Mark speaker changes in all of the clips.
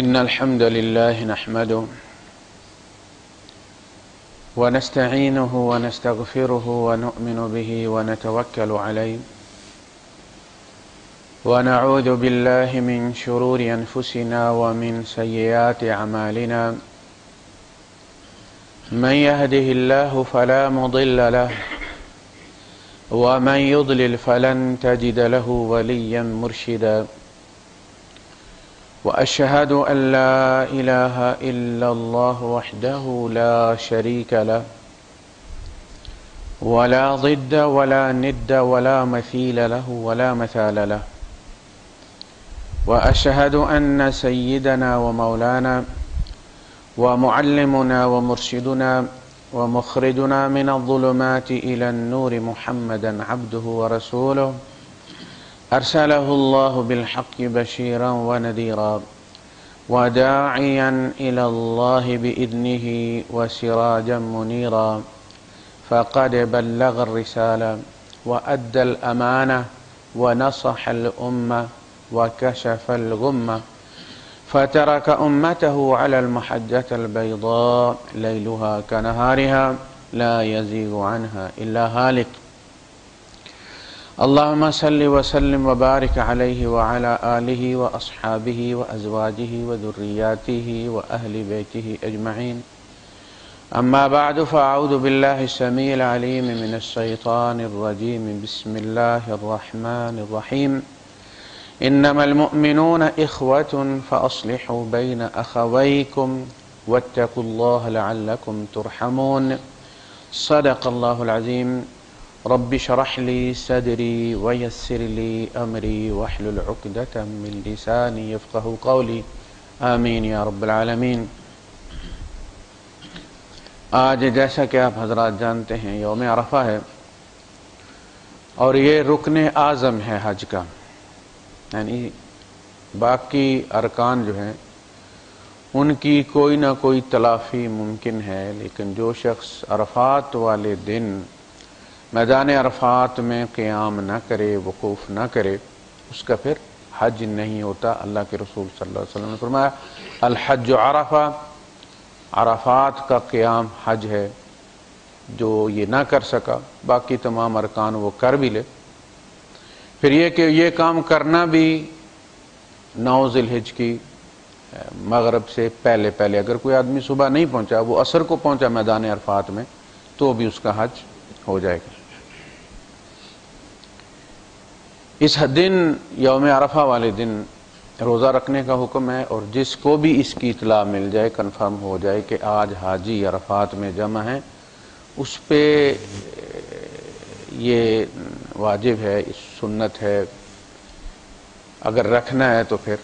Speaker 1: إن الحمد لله نحمده ونستعينه ونستغفره ونؤمن به ونتوكل عليه ونعوذ بالله من شرور أنفسنا ومن سيئات أعمالنا من يهده الله فلا مضل له ومن يضلل فلن تجد له وليا مرشدا وأشهد أن لا إله إلا الله وحده لا شريك له ولا ضد ولا ند ولا مثيل له ولا مثال له وأشهد أن سيدنا ومولانا ومعلمنا ومرشدنا ومخرجنا من الظلمات إلى النور محمدا عبده ورسوله أرسله الله بالحق بشيرا ونذيرا وداعيا إلى الله بإذنه وسراجا منيرا فقد بلغ الرسالة وأدى الأمانة ونصح الأمة وكشف الغمة فترك أمته على المحجة البيضاء ليلها كنهارها لا يزيغ عنها إلا هالك اللهم صل وسلم وبارك عليه وعلى آله وأصحابه وأزواجه وذرياته وأهل بيته أجمعين أما بعد فأعوذ بالله السميع العليم من الشيطان الرجيم بسم الله الرحمن الرحيم إنما المؤمنون إخوة فأصلحوا بين أخويكم واتقوا الله لعلكم ترحمون صدق الله العظيم رب اشرح لي صدري ويسر لي أمري واحلل عقدة من لساني يفقهوا قولي آمین یا رب العالمین۔ آج جیسا کہ آپ حضرات جانتے ہیں یوم عرفہ ہے اور یہ رکن اعظم ہے حج کا، یعنی باقی ارکان جو ہیں ان کی کوئی نہ کوئی تلافی ممکن ہے، لیکن جو شخص عرفات والے دن میدان عرفات میں قیام نہ کرے، وقوف نہ کرے، اس کا پھر حج نہیں ہوتا۔ اللہ کے رسول صلی اللہ علیہ وسلم نے فرمایا الحج عرفہ، عرفات کا قیام حج ہے۔ جو یہ نہ کر سکا باقی تمام ارکان وہ کر بھی لے، پھر یہ کہ یہ کام کرنا بھی 9 ذی الحجہ کی مغرب سے پہلے اگر کوئی آدمی صبح نہیں پہنچا، وہ عصر کو پہنچا میدان عرفات میں، تو بھی اس کا حج ہو جائے گا۔ اس دن یوم عرفہ والے دن روزہ رکھنے کا حکم ہے، اور جس کو بھی اس کی اطلاع مل جائے، کنفرم ہو جائے کہ آج حاجی عرفات میں جمع ہیں، اس پہ یہ واجب ہے، سنت ہے، اگر رکھنا ہے تو پھر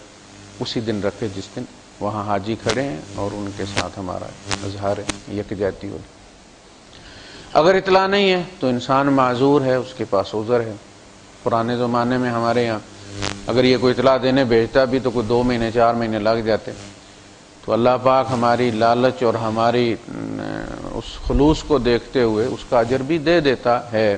Speaker 1: اسی دن رکھے جس دن وہاں حاجی کھڑے ہیں اور ان کے ساتھ ہمارا اظہار یکجہتی ہو۔ اگر اطلاع نہیں ہے تو انسان معذور ہے، اس کے پاس عذر ہے۔ پرانے زمانے میں ہمارے یہاں اگر یہ کوئی اطلاع دینے بھیجتا بھی تو کوئی 2 مہینے 4 مہینے لگ جاتے، تو اللہ پاک ہماری لالچ اور ہماری اس خلوص کو دیکھتے ہوئے اس کا اجر بھی دے دیتا ہے۔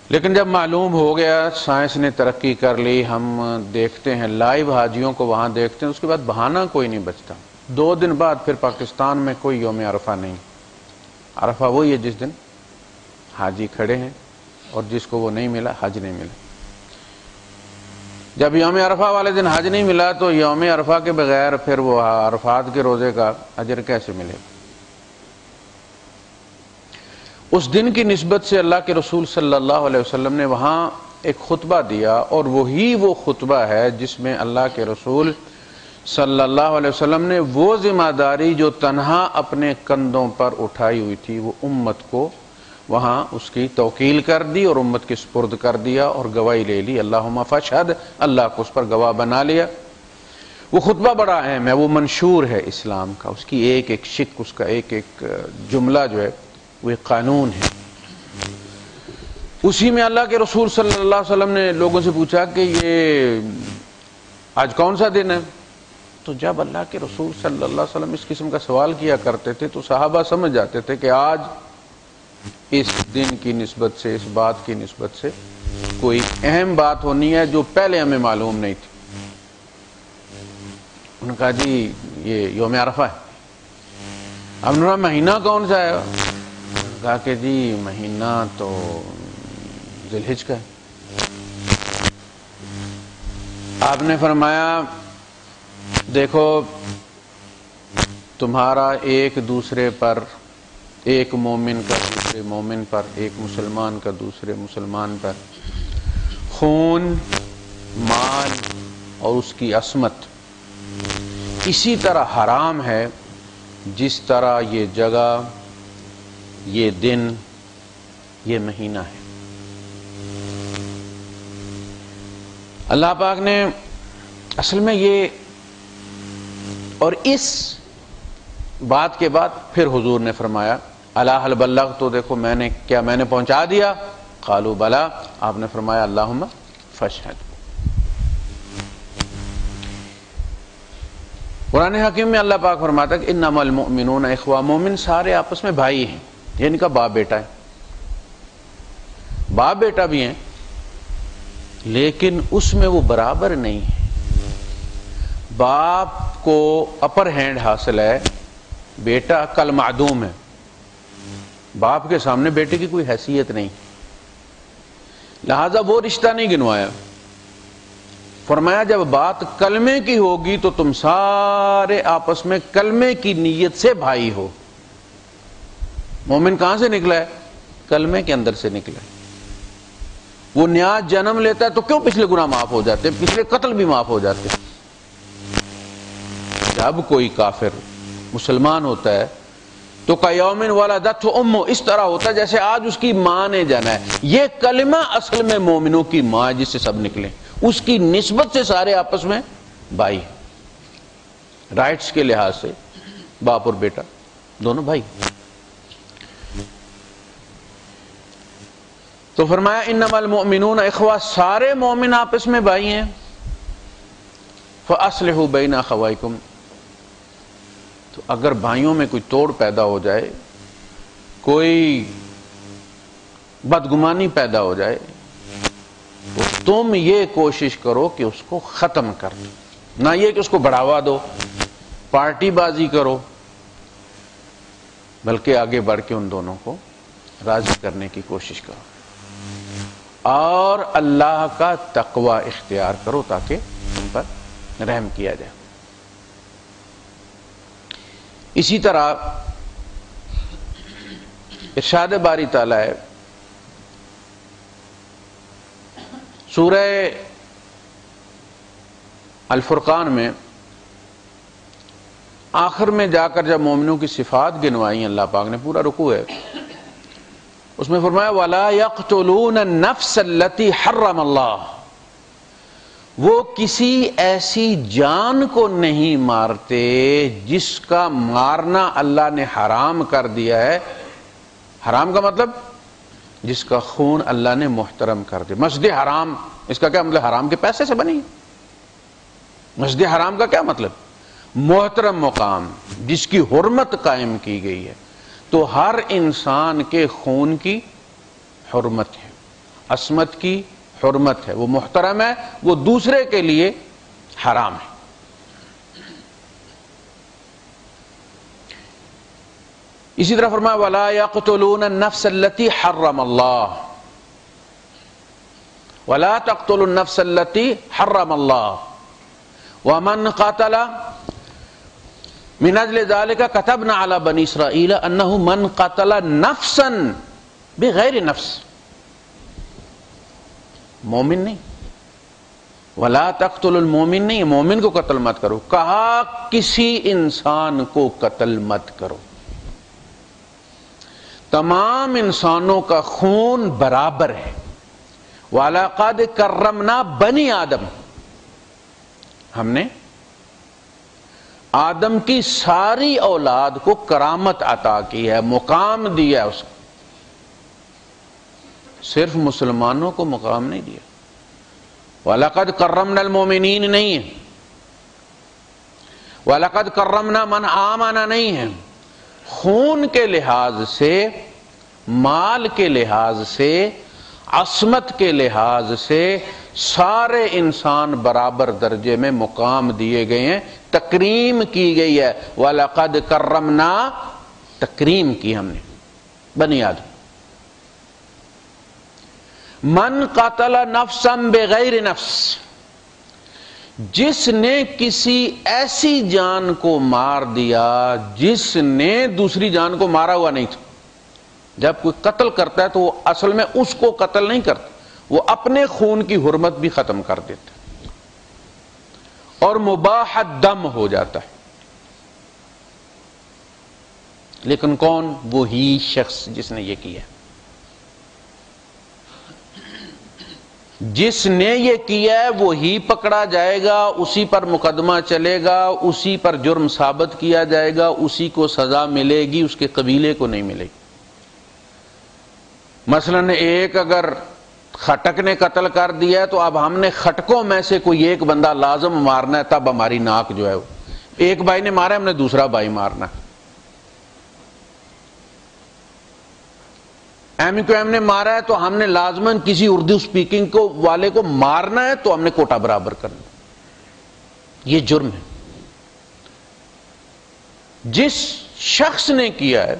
Speaker 1: لیکن جب معلوم ہو گیا، سائنس نے ترقی کر لی، ہم دیکھتے ہیں لائیو حاجیوں کو وہاں دیکھتے ہیں، اس کے بعد بہانہ کوئی نہیں بچتا۔ 2 دن بعد پھر پاکستان میں کوئی یوم عرفہ نہیں۔ عرفہ وہی ہے جس دن حاجی کھڑے ہیں، اور جس کو وہ نہیں ملا حج نہیں ملا۔ جب یوم عرفہ والے دن حج نہیں ملا تو یوم عرفہ کے بغیر پھر وہ عرفات کے روزے کا اجر کیسے ملے؟ اس دن کی نسبت سے اللہ کے رسول صلی اللہ علیہ وسلم نے وہاں ایک خطبہ دیا، اور وہی وہ خطبہ ہے جس میں اللہ کے رسول صلی اللہ علیہ وسلم نے وہ ذمہ داری جو تنہا اپنے کندھوں پر اٹھائی ہوئی تھی، وہ امت کو وہاں اس کی توکیل کر دی اور امت کے سپرد کر دیا، اور گواہی لے لی۔ اللہم فاشہد، اللہ کو اس پر گواہ بنا لیا۔ وہ خطبہ بڑا اہم ہے، وہ منشور ہے اسلام کا، اس کی ایک ایک شق، اس کا ایک ایک جملہ جو ہے وہ ایک قانون ہے۔ اسی میں اللہ کے رسول صلی اللہ علیہ وسلم نے لوگوں سے پوچھا کہ یہ آج کون سا دن ہے؟ تو جب اللہ کے رسول صلی اللہ علیہ وسلم اس قسم کا سوال کیا کرتے تھے تو صحابہ سمجھ جاتے تھے کہ آج اس دن کی نسبت سے، اس بات کی نسبت سے کوئی اہم بات ہونی ہے جو پہلے ہمیں معلوم نہیں تھی۔ نے کہا جی یہ یوم عرفہ ہے. اب نے کہا مہینہ کون سا ہے؟ کہا کہ جی مہینہ تو ذی الحجہ کا ہے. آپ نے فرمایا دیکھو تمہارا ایک دوسرے پر، ایک مومن کا دوسرے مومن پر، ایک مسلمان کا دوسرے مسلمان پر خون، مال اور اس کی عصمت اسی طرح حرام ہے جس طرح یہ جگہ، یہ دن، یہ مہینہ ہے. اللہ پاک نے اصل میں یہ، اور اس بات کے بعد پھر حضور نے فرمایا الا هل بلغت، تو دیکھو میں نے پہنچا دیا؟ قالوا بلا. آپ نے فرمایا اللہم فاشہد. قرآن حکیم میں اللہ پاک فرماتا ہے کہ انما المؤمنون اخوہ، مومن سارے آپس میں بھائی ہیں. یعنی کہ باپ بیٹا ہے، باپ بیٹا بھی ہیں، لیکن اس میں وہ برابر نہیں ہے. باپ کو اپر ہینڈ حاصل ہے، بیٹا کل معدوم ہے. باپ کے سامنے بیٹے کی کوئی حیثیت نہیں، لہذا وہ رشتہ نہیں گنوایا. فرمایا جب بات کلمے کی ہوگی تو تم سارے آپس میں کلمے کی نیت سے بھائی ہو. مومن کہاں سے نکلا ہے؟ کلمے کے اندر سے نکلا ہے. وہ نیا جنم لیتا ہے تو کیوں پچھلے گناہ معاف ہو جاتے ہیں، پچھلے قتل بھی معاف ہو جاتے ہیں. جب کوئی کافر مسلمان ہوتا ہے تو قیومن ولدتہ امہ، اس طرح ہوتا ہے جیسے آج اس کی ماں نے جانا ہے. یہ کلمہ اصل میں مومنوں کی ماں جس سے سب نکلے، اس کی نسبت سے سارے آپس میں بھائی. رائٹس کے لحاظ سے باپ اور بیٹا دونوں بھائی. تو فرمایا انما المؤمنون اخوہ، سارے مومن آپس میں بھائی ہیں. فاصلحوا بین اخویکم، تو اگر بھائیوں میں کوئی توڑ پیدا ہو جائے، کوئی بدگمانی پیدا ہو جائے، تو تم یہ کوشش کرو کہ اس کو ختم کر دو. نہ یہ کہ اس کو بڑھاوا دو، پارٹی بازی کرو، بلکہ آگے بڑھ کے ان دونوں کو راضی کرنے کی کوشش کرو اور اللہ کا تقوی اختیار کرو تاکہ ان پر رحم کیا جائے. اسی طرح ارشاد باری تعالی ہے سورہ الفرقان میں، آخر میں جا کر جب مومنوں کی صفات گنوائی اللہ پاک نے، پورا رکوع ہے، اس میں فرمایا وَلَا يَقْتُلُونَ النَّفْسَ الَّتِي حَرَّمَ اللَّهُ، وہ کسی ایسی جان کو نہیں مارتے جس کا مارنا اللہ نے حرام کر دیا ہے. حرام کا مطلب جس کا خون اللہ نے محترم کر دیا. مسجد حرام، اس کا کیا مطلب؟ حرام کے پیسے سے بنی. مسجد حرام کا کیا مطلب؟ محترم مقام جس کی حرمت قائم کی گئی ہے. تو ہر انسان کے خون کی حرمت ہے، عصمت کی حرمت ہے، وہ محترم ہے، وہ دوسرے کے لیے حرام ہے. اسی طرح فرمایا وَلَا يَقْتُلُونَ النَّفْسَ الَّتِي حَرَّمَ اللَّهُ، وَلَا تَقْتُلُوا النَّفْسَ الَّتِي حَرَّمَ اللَّهُ وَمَنْ قَتَلَ من اجل ذلك كتبنا على بني اسرائيل انه من قتل نفسا بغیر نفس. مومن نہیں، ولا تقتل المومن نہیں، مومن کو قتل مت کرو. کہا کسی انسان کو قتل مت کرو. تمام انسانوں کا خون برابر ہے. وَلَقَدْ كَرَّمْنَا بَنِي آدم، ہم نے آدم کی ساری اولاد کو کرامت عطا کی ہے، مقام دیا ہے اس کو. صرف مسلمانوں کو مقام نہیں دیا. وَلَقَدْ كَرَّمْنَا الْمُؤْمِنِينَ نہیں ہے، وَلَقَدْ كَرَّمْنَا مَنْ آمَنَ نہیں ہے. خون کے لحاظ سے، مال کے لحاظ سے، عصمت کے لحاظ سے سارے انسان برابر درجے میں مقام دیے گئے ہیں. تکریم کی گئی ہے. وَلَقَدْ كَرَّمْنَا، تکریم کی ہم نے بنی آدم. من قتل نفسا بغیر نفس، جس نے کسی ایسی جان کو مار دیا جس نے دوسری جان کو مارا ہوا نہیں تھا. جب کوئی قتل کرتا ہے تو وہ اصل میں اس کو قتل نہیں کرتا، وہ اپنے خون کی حرمت بھی ختم کر دیتا ہے اور مباح الدم ہو جاتا ہے. لیکن کون؟ وہی شخص جس نے یہ کیا. جس نے یہ کیا ہے وہی پکڑا جائے گا، اسی پر مقدمہ چلے گا، اسی پر جرم ثابت کیا جائے گا، اسی کو سزا ملے گی، اس کے قبیلے کو نہیں ملے گی. مثلا ایک اگر خٹک نے قتل کر دیا ہے تو اب ہم نے خٹکوں میں سے کوئی ایک بندہ لازم مارنا ہے، تب ہماری ناک جو ہے وہ ایک بھائی نے مارا ہے، ہم نے دوسرا بھائی مارنا ہے. ایم کیو ایم نے مارا ہے تو ہم نے لازماً کسی اردو سپیکنگ کو والے کو مارنا ہے، تو ہم نے کوٹا برابر کرنا. یہ جرم ہے. جس شخص نے کیا ہے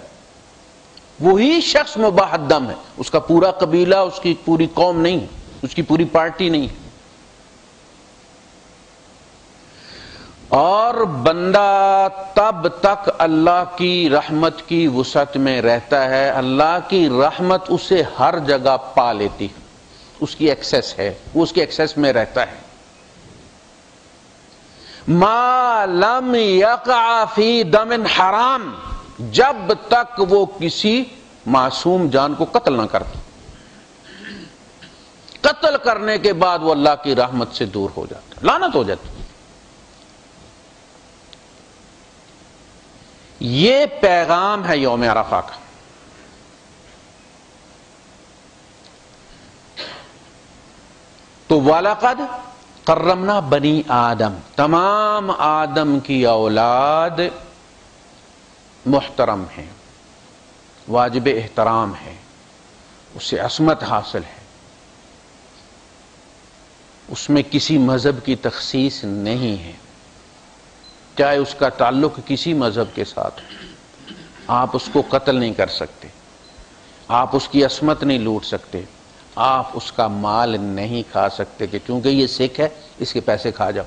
Speaker 1: وہی شخص مباح الدم ہے. اس کا پورا قبیلہ، اس کی پوری قوم نہیں، اس کی پوری پارٹی نہیں. اور بندہ تب تک اللہ کی رحمت کی وسعت میں رہتا ہے، اللہ کی رحمت اسے ہر جگہ پا لیتی، اس کی ایکسیس ہے، وہ اس کی ایکسیس میں رہتا ہے. ما لم یقع فی دم حرام، جب تک وہ کسی معصوم جان کو قتل نہ کرتا. قتل کرنے کے بعد وہ اللہ کی رحمت سے دور ہو جاتا، لعنت ہو جاتی. یہ پیغام ہے یوم عرفہ کا. تو وَلَقَدْ کرمنا بنی آدم، تمام آدم کی اولاد محترم ہے، واجب احترام ہے، اسے عصمت حاصل ہے، اس میں کسی مذہب کی تخصیص نہیں ہے، چاہے اس کا تعلق کسی مذہب کے ساتھ ہو. آپ اس کو قتل نہیں کر سکتے، آپ اس کی عصمت نہیں لوٹ سکتے، آپ اس کا مال نہیں کھا سکتے کہ چونکہ یہ سکھ ہے اس کے پیسے کھا جاؤ.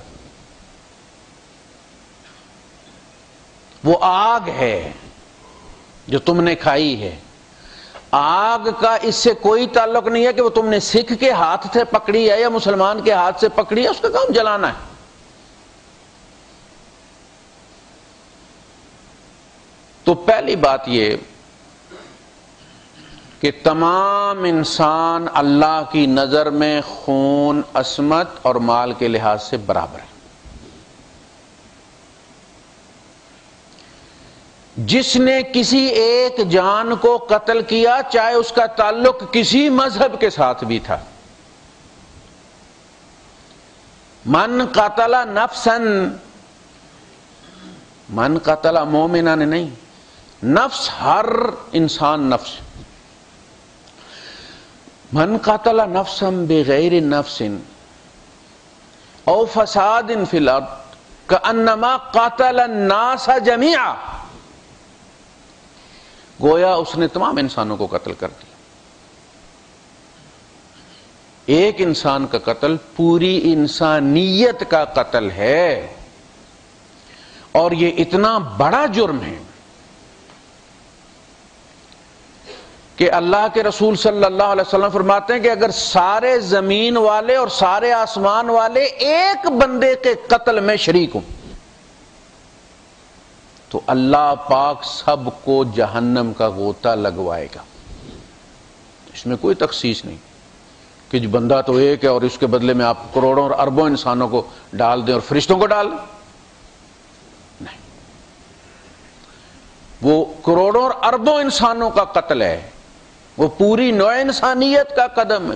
Speaker 1: وہ آگ ہے جو تم نے کھائی ہے، آگ کا اس سے کوئی تعلق نہیں ہے کہ وہ تم نے سکھ کے ہاتھ سے پکڑی ہے یا مسلمان کے ہاتھ سے پکڑی ہے، اس کا کام جلانا ہے. تو پہلی بات یہ کہ تمام انسان اللہ کی نظر میں خون، عصمت اور مال کے لحاظ سے برابر ہے. جس نے کسی ایک جان کو قتل کیا، چاہے اس کا تعلق کسی مذہب کے ساتھ بھی تھا، من قتل نفسا، من قتل مومنا نے نہیں، نفس ہر انسان نفس. من قتل نفسا بغیر نفس او فساد فی الارض کانما قتل الناس جميعا، گویا اس نے تمام انسانوں کو قتل کر دیا. ایک انسان کا قتل پوری انسانیت کا قتل ہے، اور یہ اتنا بڑا جرم ہے کہ اللہ کے رسول صلی اللہ علیہ وسلم فرماتے ہیں کہ اگر سارے زمین والے اور سارے آسمان والے ایک بندے کے قتل میں شریک ہوں تو اللہ پاک سب کو جہنم کا غوطہ لگوائے گا. اس میں کوئی تخصیص نہیں کہ جو بندہ تو ایک ہے اور اس کے بدلے میں آپ کروڑوں اور اربوں انسانوں کو ڈال دیں اور فرشتوں کو ڈال دیں. نہیں، وہ کروڑوں اور اربوں انسانوں کا قتل ہے، وہ پوری نوع انسانیت کا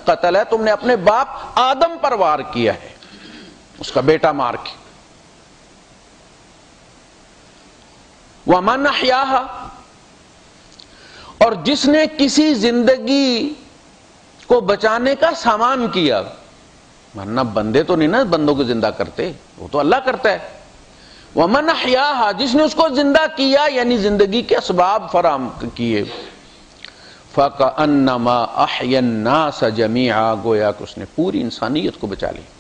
Speaker 1: قتل ہے. تم نے اپنے باپ آدم پر وار کیا ہے، اس کا بیٹا مار کے. وَمَنْ أَحْيَاهَا، اور جس نے کسی زندگی کو بچانے کا سامان کیا، ورنہ بندے تو نہیں نا بندوں کو زندہ کرتے، وہ تو اللہ کرتا ہے. وَمَنْ أَحْيَاهَا، جس نے اس کو زندہ کیا یعنی زندگی کے اسباب فراہم کیے، فَكَأَنَّمَا أَحْيَا النَّاسَ جَمِيعًا، گویا کہ اس نے پوری انسانیت کو بچا لیا۔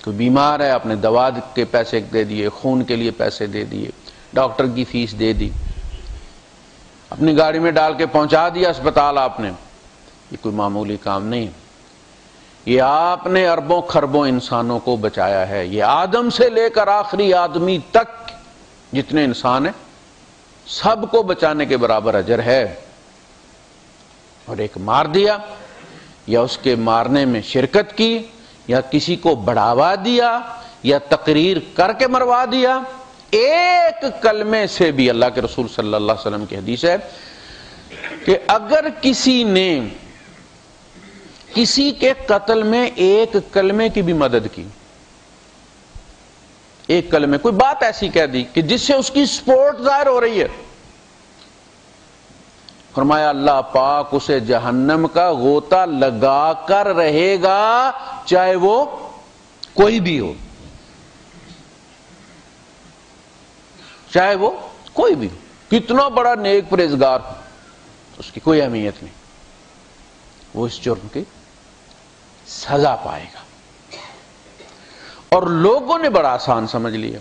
Speaker 1: کوئی بیمار ہے، آپ نے دوا کے پیسے دے دیے، خون کے لیے پیسے دے دیے، ڈاکٹر کی فیس دے دی، اپنی گاڑی میں ڈال کے پہنچا دیا اسپتال آپ نے، یہ کوئی معمولی کام نہیں، یہ آپ نے اربوں خربوں انسانوں کو بچایا ہے۔ یہ آدم سے لے کر آخری آدمی تک جتنے انسان ہیں سب کو بچانے کے برابر اجر ہے۔ اور ایک مار دیا یا اس کے مارنے میں شرکت کی یا کسی کو بڑھاوا دیا یا تقریر کر کے مروا دیا، ایک کلمے سے بھی، اللہ کے رسول صلی اللہ علیہ وسلم کی حدیث ہے کہ اگر کسی نے کسی کے قتل میں ایک کلمے کی بھی مدد کی، ایک کلمے، کوئی بات ایسی کہہ دی کہ جس سے اس کی سپورٹ ظاہر ہو رہی ہے، فرمایا اللہ پاک اسے جہنم کا غوطہ لگا کر رہے گا، چاہے وہ کوئی بھی ہو، چاہے وہ کوئی بھی ہو، کتنا بڑا نیک پرہیزگار ہو، اس کی کوئی اہمیت نہیں، وہ اس جرم کی سزا پائے گا۔ اور لوگوں نے بڑا آسان سمجھ لیا،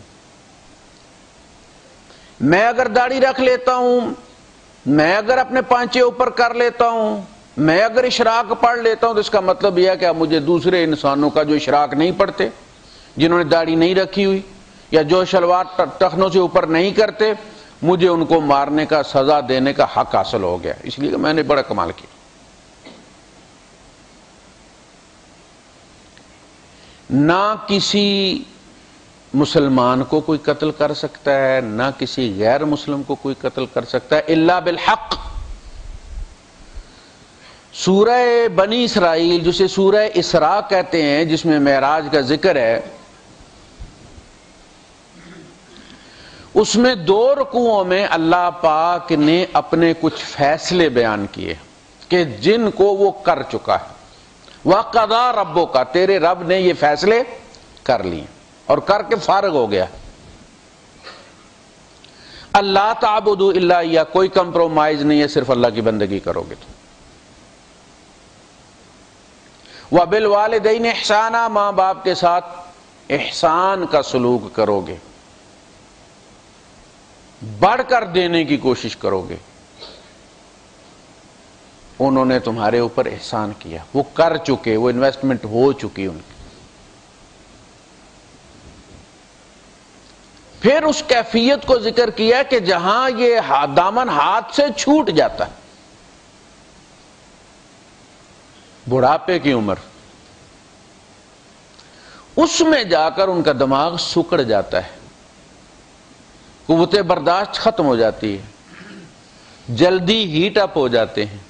Speaker 1: میں اگر داڑھی رکھ لیتا ہوں، میں اگر اپنے پانچے اوپر کر لیتا ہوں، میں اگر اشراق پڑھ لیتا ہوں، تو اس کا مطلب یہ ہے کہ اب مجھے دوسرے انسانوں کا جو اشراق نہیں پڑھتے، جنہوں نے داڑھی نہیں رکھی ہوئی یا جو شلوار ٹخنوں سے اوپر نہیں کرتے، مجھے ان کو مارنے کا، سزا دینے کا حق حاصل ہو گیا، اس لیے کہ میں نے بڑا کمال کیا۔ نہ کسی مسلمان کو کوئی قتل کر سکتا ہے، نہ کسی غیر مسلم کو کوئی قتل کر سکتا ہے الا بالحق۔ سورہ بنی اسرائیل جسے سورہ اسراء کہتے ہیں، جس میں معراج کا ذکر ہے، اس میں 2 رکوعوں میں اللہ پاک نے اپنے کچھ فیصلے بیان کیے کہ جن کو وہ کر چکا ہے۔ وَقَضَىٰ رَبُّكَ، تیرے رب نے یہ فیصلے کر لیے اور کر کے فارغ ہو گیا۔ اللہ تعبدوا الا اياه، کوئی کمپرومائز نہیں ہے، صرف اللہ کی بندگی کرو گے تو۔ وَبِالْوَالِدَيْنِ احسانا، ماں باپ کے ساتھ احسان کا سلوک کرو گے، بڑھ کر دینے کی کوشش کرو گے۔ انہوں نے تمہارے اوپر احسان کیا، وہ کر چکے، وہ انویسٹمنٹ ہو چکی ان کی۔ پھر اس کیفیت کو ذکر کیا کہ جہاں یہ دامن ہاتھ سے چھوٹ جاتا ہے، بڑھاپے کی عمر، اس میں جا کر ان کا دماغ سکڑ جاتا ہے، قوت برداشت ختم ہو جاتی ہے، جلدی ہیٹ اپ ہو جاتے ہیں۔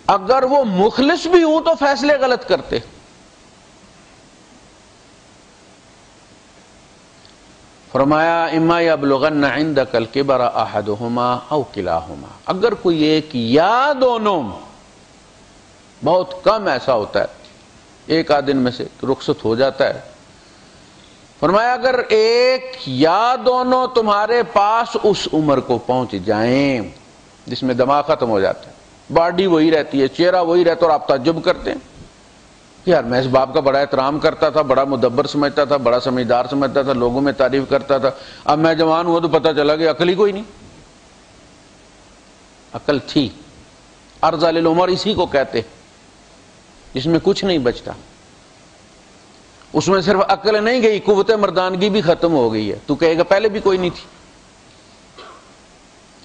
Speaker 1: اگر وہ مخلص بھی ہوں تو فیصلے غلط کرتے۔ فرمایا اما یبلغن عندک الکبر احدہما او کلاہما، اگر کوئی ایک یا دونوں، بہت کم ایسا ہوتا ہے، ایک آدھ دن میں سے رخصت ہو جاتا ہے، فرمایا اگر ایک یا دونوں تمہارے پاس اس عمر کو پہنچ جائیں جس میں دماغ ختم ہو جاتا ہے، باڈی وہی رہتی ہے، چہرہ وہی رہتا ہے، اور آپ تعجب کرتے ہیں یار میں اس باپ کا بڑا احترام کرتا تھا، بڑا مدبر سمجھتا تھا، بڑا سمجھدار سمجھتا تھا، لوگوں میں تعریف کرتا تھا، اب میں جوان ہوا تو پتہ چلا کہ عقل ہی کوئی نہیں۔ عقل تھی، ارذل العمر اسی کو کہتے، جس میں کچھ نہیں بچتا، اس میں صرف عقل نہیں گئی، قوت مردانگی بھی ختم ہو گئی ہے۔ تو کہے گا پہلے بھی کوئی نہیں تھی،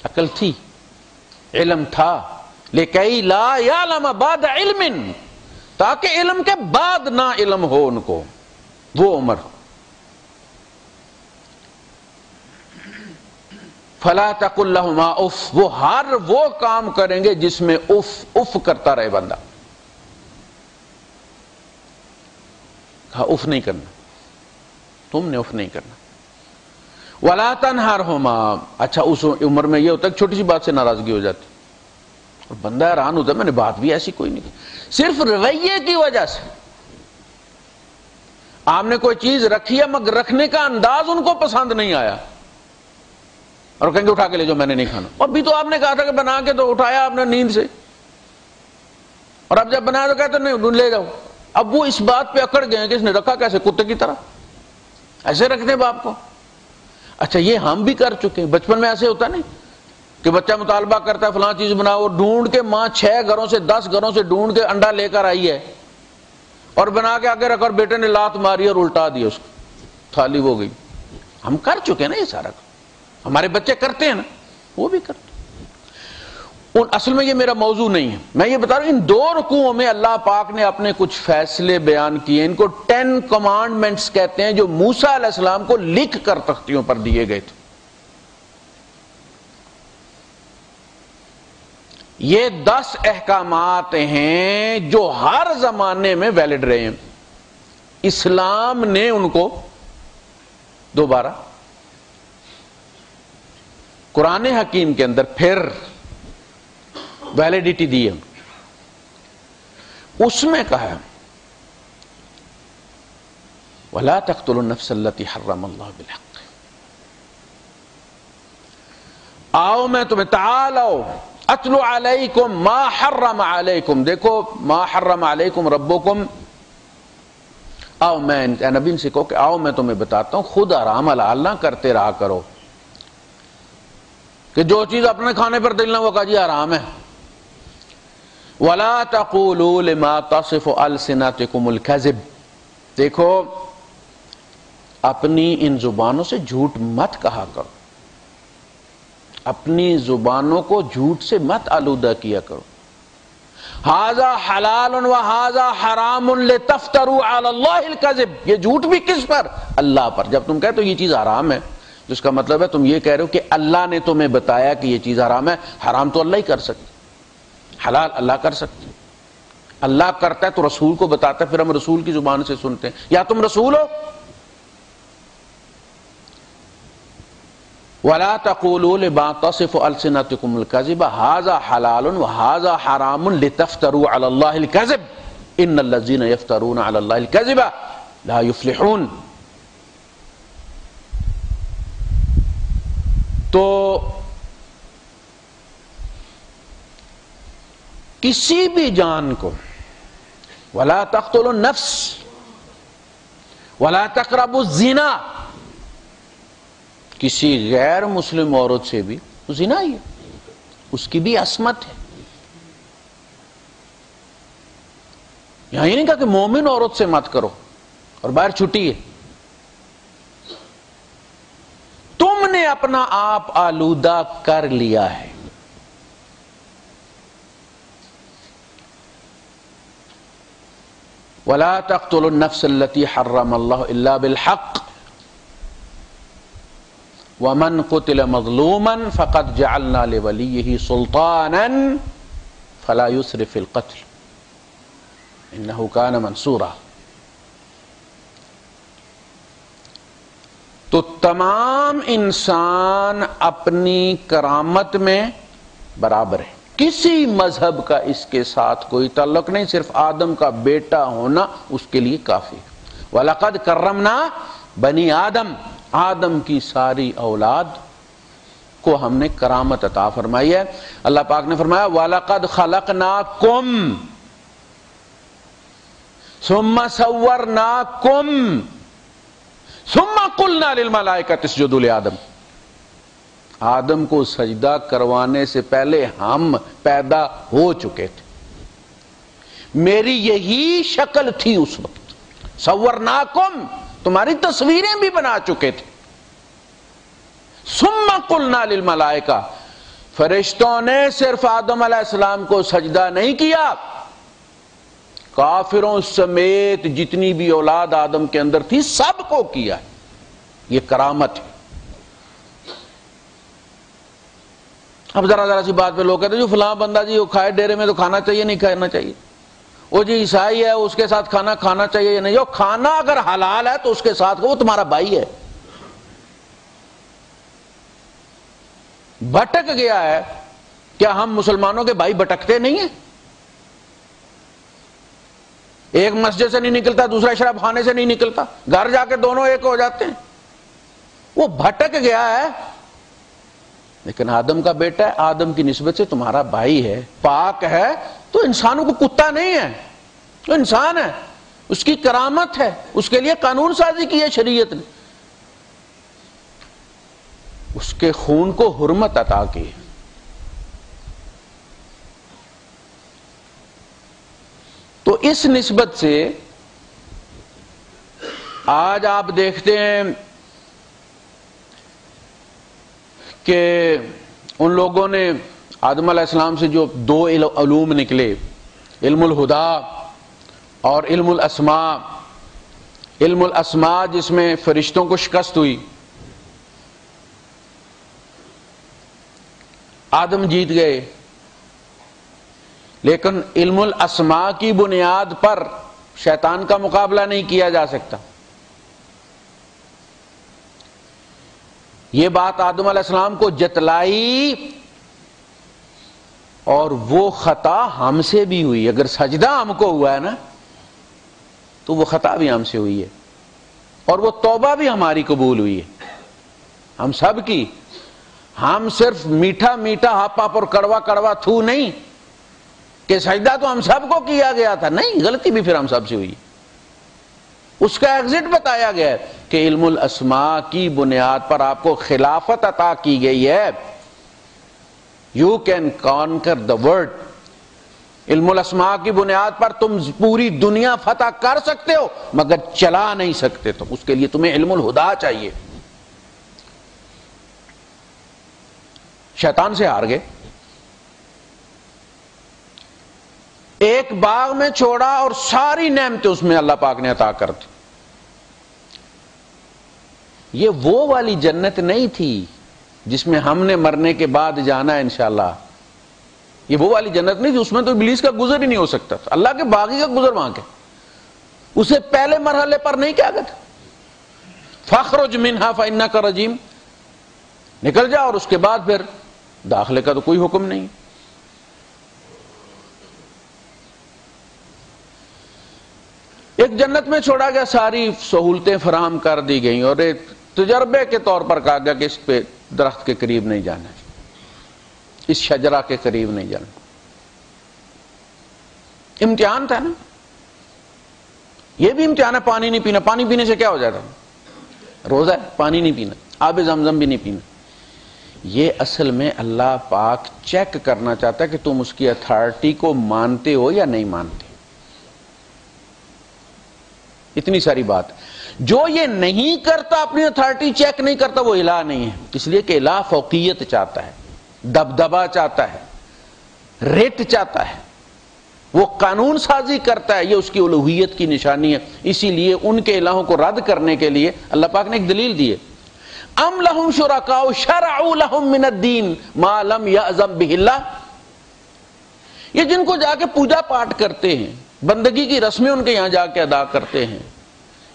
Speaker 1: عقل تھی، علم تھا، لِكَيْ لَا يَعْلَمَ بَعْدَ عِلْمٍ، تاکہ علم کے بعد نہ علم ہو ان کو، وہ عمر۔ فَلَا تَقُلْ لَهُمَا اُف، وہ ہر وہ کام کریں گے جس میں اف اف کرتا رہے بندہ، کہا اف نہیں کرنا، تم نے اف نہیں کرنا۔ وَلَا تَنْهَرْهُمَا، اچھا اس عمر میں یہ ہوتا ہے کہ چھوٹی سی بات سے ناراضگی ہو جاتی، اور بندہ حیران ہوتا ہے میں نے بات بھی ایسی کوئی نہیں کی، صرف رویے کی وجہ سے آپ نے کوئی چیز رکھی ہے مگر رکھنے کا انداز ان کو پسند نہیں آیا اور کہیں گے اٹھا کے لے جاؤ میں نے نہیں کھانا. ابھی تو آپ نے کہا تھا کہ بنا کے تو اٹھایا آپ نے نیند سے, اور اب جب بنایا تو کہتے نہیں لے جاؤ. اب وہ اس بات پہ اکڑ گئے ہیں کہ اس نے رکھا کیسے, کتے کی طرح ایسے رکھتے ہیں باپ کو. اچھا یہ ہم بھی کر چکے ہیں, بچپن میں ایسے ہوتا نہیں کہ بچہ مطالبہ کرتا ہے فلاں چیز بناؤ, اور ڈھونڈ کے ماں 6 گھروں سے 10 گھروں سے ڈھونڈ کے انڈا لے کر آئی ہے اور بنا کے آگے رکھ, اور بیٹے نے لات ماری اور الٹا دی اس کو, تھالی ہو گئی. ہم کر چکے ہیں نا یہ سارا, ہمارے بچے کرتے ہیں نا, وہ بھی کرتے ہیں. اصل میں یہ میرا موضوع نہیں ہے, میں یہ بتا رہا ہوں ان 2 رکوعوں میں اللہ پاک نے اپنے کچھ فیصلے بیان کیے. ان کو 10 کمانڈمنٹس کہتے ہیں, جو موسیٰ علیہ السلام کو لکھ کر تختیوں پر دیے گئے تھے. یہ 10 احکامات ہیں جو ہر زمانے میں ویلڈ رہے ہیں. اسلام نے ان کو دوبارہ قرآن حکیم کے اندر پھر ویلیڈیٹی دی ہے. اس میں کہا وَلَا تَقْتُلُوا النَّفْسَ الَّتِي حَرَّمَ اللَّهُ بِالْحَقِّ. آؤ میں تمہیں, تعالوا اتلو علیکم ما حرم علیکم, دیکھو ما حرم علیکم ربکم. آؤ میں نبی سے کہو کہ آؤ میں تمہیں بتاتا ہوں, خود حرام حلال نہ کرتے رہا کرو کہ جو چیز اپنے کھانے پر دل نہ وہ کہا جی حرام ہے. وَلَا تَقُولُوا لِمَا تَصِفُ أَلْسِنَتُكُمُ الْكَذِبَ, دیکھو اپنی ان زبانوں سے جھوٹ مت کہا کرو, اپنی زبانوں کو جھوٹ سے مت آلودہ کیا کرو. ھذا حلال وھذا حرام لتفتروا علی اللہ الکذب, یہ جھوٹ بھی کس پر, اللہ پر. جب تم کہتے ہو یہ چیز حرام ہے, جس کا مطلب ہے تم یہ کہہ رہے ہو کہ اللہ نے تمہیں بتایا کہ یہ چیز حرام ہے. حرام تو اللہ ہی کر سکتے, حلال اللہ کر سکتے. اللہ کرتا ہے تو رسول کو بتاتا ہے, پھر ہم رسول کی زبان سے سنتے ہیں. یا تم رسول ہو. وَلَا تَقُولُوا لِمَا تَصِفُ أَلْسِنَتُكُمُ الْكَذِبَ هَذَا حَلَالٌ وَهَذَا حَرَامٌ لِتَفْتَرُوا عَلَى اللَّهِ الْكَذِبَ إِنَّ الَّذِينَ يَفْتَرُونَ عَلَى اللَّهِ الْكَذِبَ لَا يُفْلِحُونَ. تو کسی بھی جان کو وَلَا تَقْتُلُوا النَّفْسَ وَلَا تَقْرَبُوا الزِّنَا, کسی غیر مسلم عورت سے بھی زنا ہی ہے, اس کی بھی عصمت ہے. یہاں یہ نہیں کہا کہ مومن عورت سے مت کرو اور باہر چھٹی ہے. تم نے اپنا آپ آلودہ کر لیا ہے. وَلَا تَقْتُلُوا النَّفْسَ الَّتِي حَرَّمَ اللَّهُ إِلَّا بِالْحَقِّ وَمَنْ قُتِلَ مَظْلُومًا فَقَدْ جَعَلْنَا لِوَلِيِّهِ سُلْطَانًا فَلَا يُسْرِفْ فِي الْقَتْلِ إِنَّهُ كَانَ مَنْصُورًا. تو تمام انسان اپنی کرامت میں برابر ہے, کسی مذہب کا اس کے ساتھ کوئی تعلق نہیں, صرف آدم کا بیٹا ہونا اس کے لیے کافی ہے. وَلَقَدْ كَرَّمْنَا بَنِي آدم, آدم کی ساری اولاد کو ہم نے کرامت عطا فرمائی ہے. اللہ پاک نے فرمایا وَلَقَدْ خَلَقْنَاكُمْ ثُمَّ صَوَّرْنَاكُمْ ثُمَّ قُلْنَا لِلْمَلَائِكَةِ اسْجُدُوا لِآدَمَ. آدم کو سجدہ کروانے سے پہلے ہم پیدا ہو چکے تھے, میری یہی شکل تھی اس وقت. صورناکم, تمہاری تصویریں بھی بنا چکے تھے. ثم قلنا للملائکہ, فرشتوں نے صرف آدم علیہ السلام کو سجدہ نہیں کیا, کافروں سمیت جتنی بھی اولاد آدم کے اندر تھی سب کو کیا. یہ کرامت ہے. اب ذرا سی بات پہ لوگ کہتے ہیں جو فلاں بندہ جی وہ کھائے ڈیرے میں تو کھانا چاہیے نہیں کھانا چاہیے, وہ جی عیسائی ہے اس کے ساتھ کھانا کھانا چاہیے یا نہیں. جو کھانا اگر حلال ہے تو اس کے ساتھ وہ تمہارا بھائی ہے. بھٹک گیا ہے, کیا ہم مسلمانوں کے بھائی بھٹکتے نہیں ہیں؟ ایک مسجد سے نہیں نکلتا، دوسرا شراب خانے سے نہیں نکلتا، گھر جا کے دونوں ایک ہو جاتے ہیں. وہ بھٹک گیا ہے، لیکن آدم کا بیٹا ہے، آدم کی نسبت سے تمہارا بھائی ہے، پاک ہے، تو انسانوں کو کتا نہیں ہے، تو انسان ہے، اس کی کرامت ہے، اس کے لیے قانون سازی کی ہے شریعت نے، اس کے خون کو حرمت عطا کی ہے. تو اس نسبت سے آج آپ دیکھتے ہیں کہ ان لوگوں نے آدم علیہ السلام سے جو دو علوم نکلے، علم الہدا اور علم الاسماء. علم الاسماء جس میں فرشتوں کو شکست ہوئی، آدم جیت گئے، لیکن علم الاسماء کی بنیاد پر شیطان کا مقابلہ نہیں کیا جا سکتا. یہ بات آدم علیہ السلام کو جتلائی، اور وہ خطا ہم سے بھی ہوئی. اگر سجدہ ہم کو ہوا ہے نا تو وہ خطا بھی ہم سے ہوئی ہے، اور وہ توبہ بھی ہماری قبول ہوئی ہے، ہم سب کی. ہم صرف میٹھا میٹھا ہاپ ہاپ اور کڑوا کڑوا تھو نہیں کہ سجدہ تو ہم سب کو کیا گیا تھا، نہیں، غلطی بھی پھر ہم سب سے ہوئی. اس کا ایگزٹ بتایا گیا ہے کہ علم الاسماء کی بنیاد پر آپ کو خلافت عطا کی گئی ہے. You can conquer the world. علم الاسماء کی بنیاد پر تم پوری دنیا فتح کر سکتے ہو، مگر چلا نہیں سکتے. تو اس کے لیے تمہیں علم الہدا چاہیے. شیطان سے ہار گئے، ایک باغ میں چھوڑا اور ساری نعمتیں اس میں اللہ پاک نے عطا کر دی. یہ وہ والی جنت نہیں تھی جس میں ہم نے مرنے کے بعد جانا ہے انشاءاللہ. یہ وہ والی جنت نہیں تھی، اس میں تو ابلیس کا گزر ہی نہیں ہو سکتا تھا. اللہ کے باغی کا گزر وہاں کے، اسے پہلے مرحلے پر نہیں کیا گیا تھا فَاخْرُجْ مِنْهَا فَإِنَّكَ رَجِيمٌ، نکل جا، اور اس کے بعد پھر داخلے کا تو کوئی حکم نہیں. ایک جنت میں چھوڑا گیا، ساری سہولتیں فراہم کر دی گئیں، اور ایک تجربے کے طور پر کہا گیا کہ اس پہ درخت کے قریب نہیں جانا، اس شجرہ کے قریب نہیں جانا. امتحان تھا نا، یہ بھی امتحان ہے. پانی نہیں پینا، پانی پینے سے کیا ہو جاتا؟ روزہ ہے، پانی نہیں پینا، آب زمزم بھی نہیں پینا. یہ اصل میں اللہ پاک چیک کرنا چاہتا ہے کہ تم اس کی اتھارٹی کو مانتے ہو یا نہیں مانتے. اتنی ساری بات. جو یہ نہیں کرتا، اپنی اتھارٹی چیک نہیں کرتا، وہ الہ نہیں ہے. اس لیے کہ الہ فوقیت چاہتا ہے، دبدبا چاہتا ہے، ریٹ چاہتا ہے، وہ قانون سازی کرتا ہے. یہ اس کی الوہیت کی نشانی ہے. اسی لیے ان کے الہوں کو رد کرنے کے لیے اللہ پاک نے ایک دلیل دی ہے. ام لہم شرکاء شرعوا لہم من الدین ما لم یأذن بہ اللہ. یہ جن کو جا کے پوجا پاٹ کرتے ہیں، بندگی کی رسمیں ان کے یہاں جا کے ادا کرتے ہیں،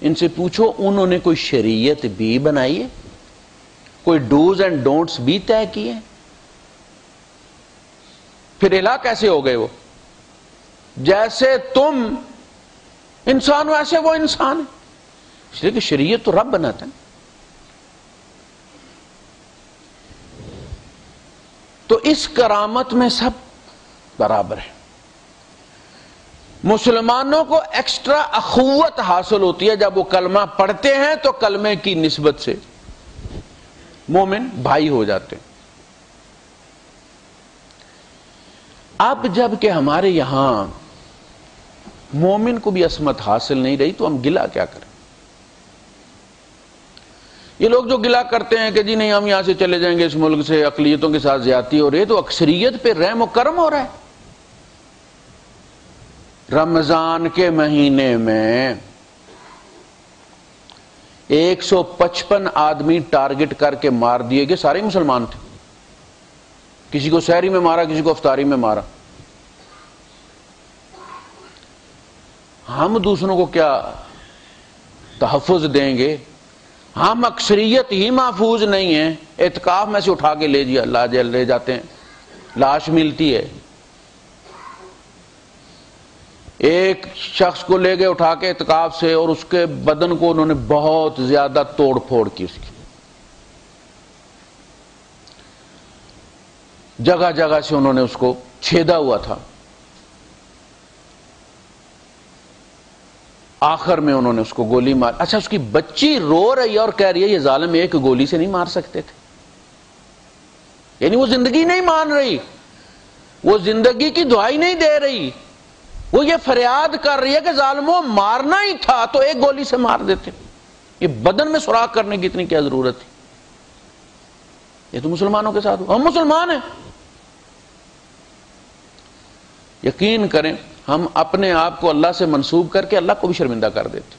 Speaker 1: ان سے پوچھو انہوں نے کوئی شریعت بھی بنائی ہے، کوئی ڈوز اینڈ ڈونٹس بھی طے کیے؟ پھر الہ کیسے ہو گئے وہ؟ جیسے تم انسان ویسے وہ انسان ہے. اس لیے کہ شریعت تو رب بناتا ہے. تو اس کرامت میں سب برابر ہے. مسلمانوں کو ایکسٹرا اخوت حاصل ہوتی ہے جب وہ کلمہ پڑھتے ہیں تو کلمے کی نسبت سے مومن بھائی ہو جاتے ہیں. اب جب کہ ہمارے یہاں مومن کو بھی عصمت حاصل نہیں رہی تو ہم گلہ کیا کریں؟ یہ لوگ جو گلہ کرتے ہیں کہ جی نہیں ہم یہاں سے چلے جائیں گے، اس ملک سے اقلیتوں کے ساتھ زیادتی ہو رہی ہے، تو اکثریت پہ رحم و کرم ہو رہا ہے. رمضان کے مہینے میں 155 آدمی ٹارگٹ کر کے مار دیے گئے، سارے مسلمان تھے. کسی کو سحری میں مارا، کسی کو افطاری میں مارا. ہم دوسروں کو کیا تحفظ دیں گے؟ ہم اکثریت ہی محفوظ نہیں ہیں. اعتکاف میں سے اٹھا کے لے جاتے ہیں، لاش ملتی ہے. ایک شخص کو لے گئے اٹھا کے اعتکاف سے، اور اس کے بدن کو انہوں نے بہت زیادہ توڑ پھوڑ کی، اس کی جگہ جگہ سے انہوں نے اس کو چھیدا ہوا تھا۔ آخر میں انہوں نے اس کو گولی مار، اچھا اس کی بچی رو رہی ہے اور کہہ رہی ہے یہ ظالم ایک گولی سے نہیں مار سکتے تھے، یعنی وہ زندگی نہیں مان رہی، وہ زندگی کی دعائی نہیں دے رہی، وہ یہ فریاد کر رہی ہے کہ ظالموں مارنا ہی تھا تو ایک گولی سے مار دیتے، یہ بدن میں سوراخ کرنے کی اتنی کیا ضرورت تھی؟ یہ تو مسلمانوں کے ساتھ ہوا، ہم مسلمان ہیں۔ یقین کریں ہم اپنے آپ کو اللہ سے منسوب کر کے اللہ کو بھی شرمندہ کر دیتے،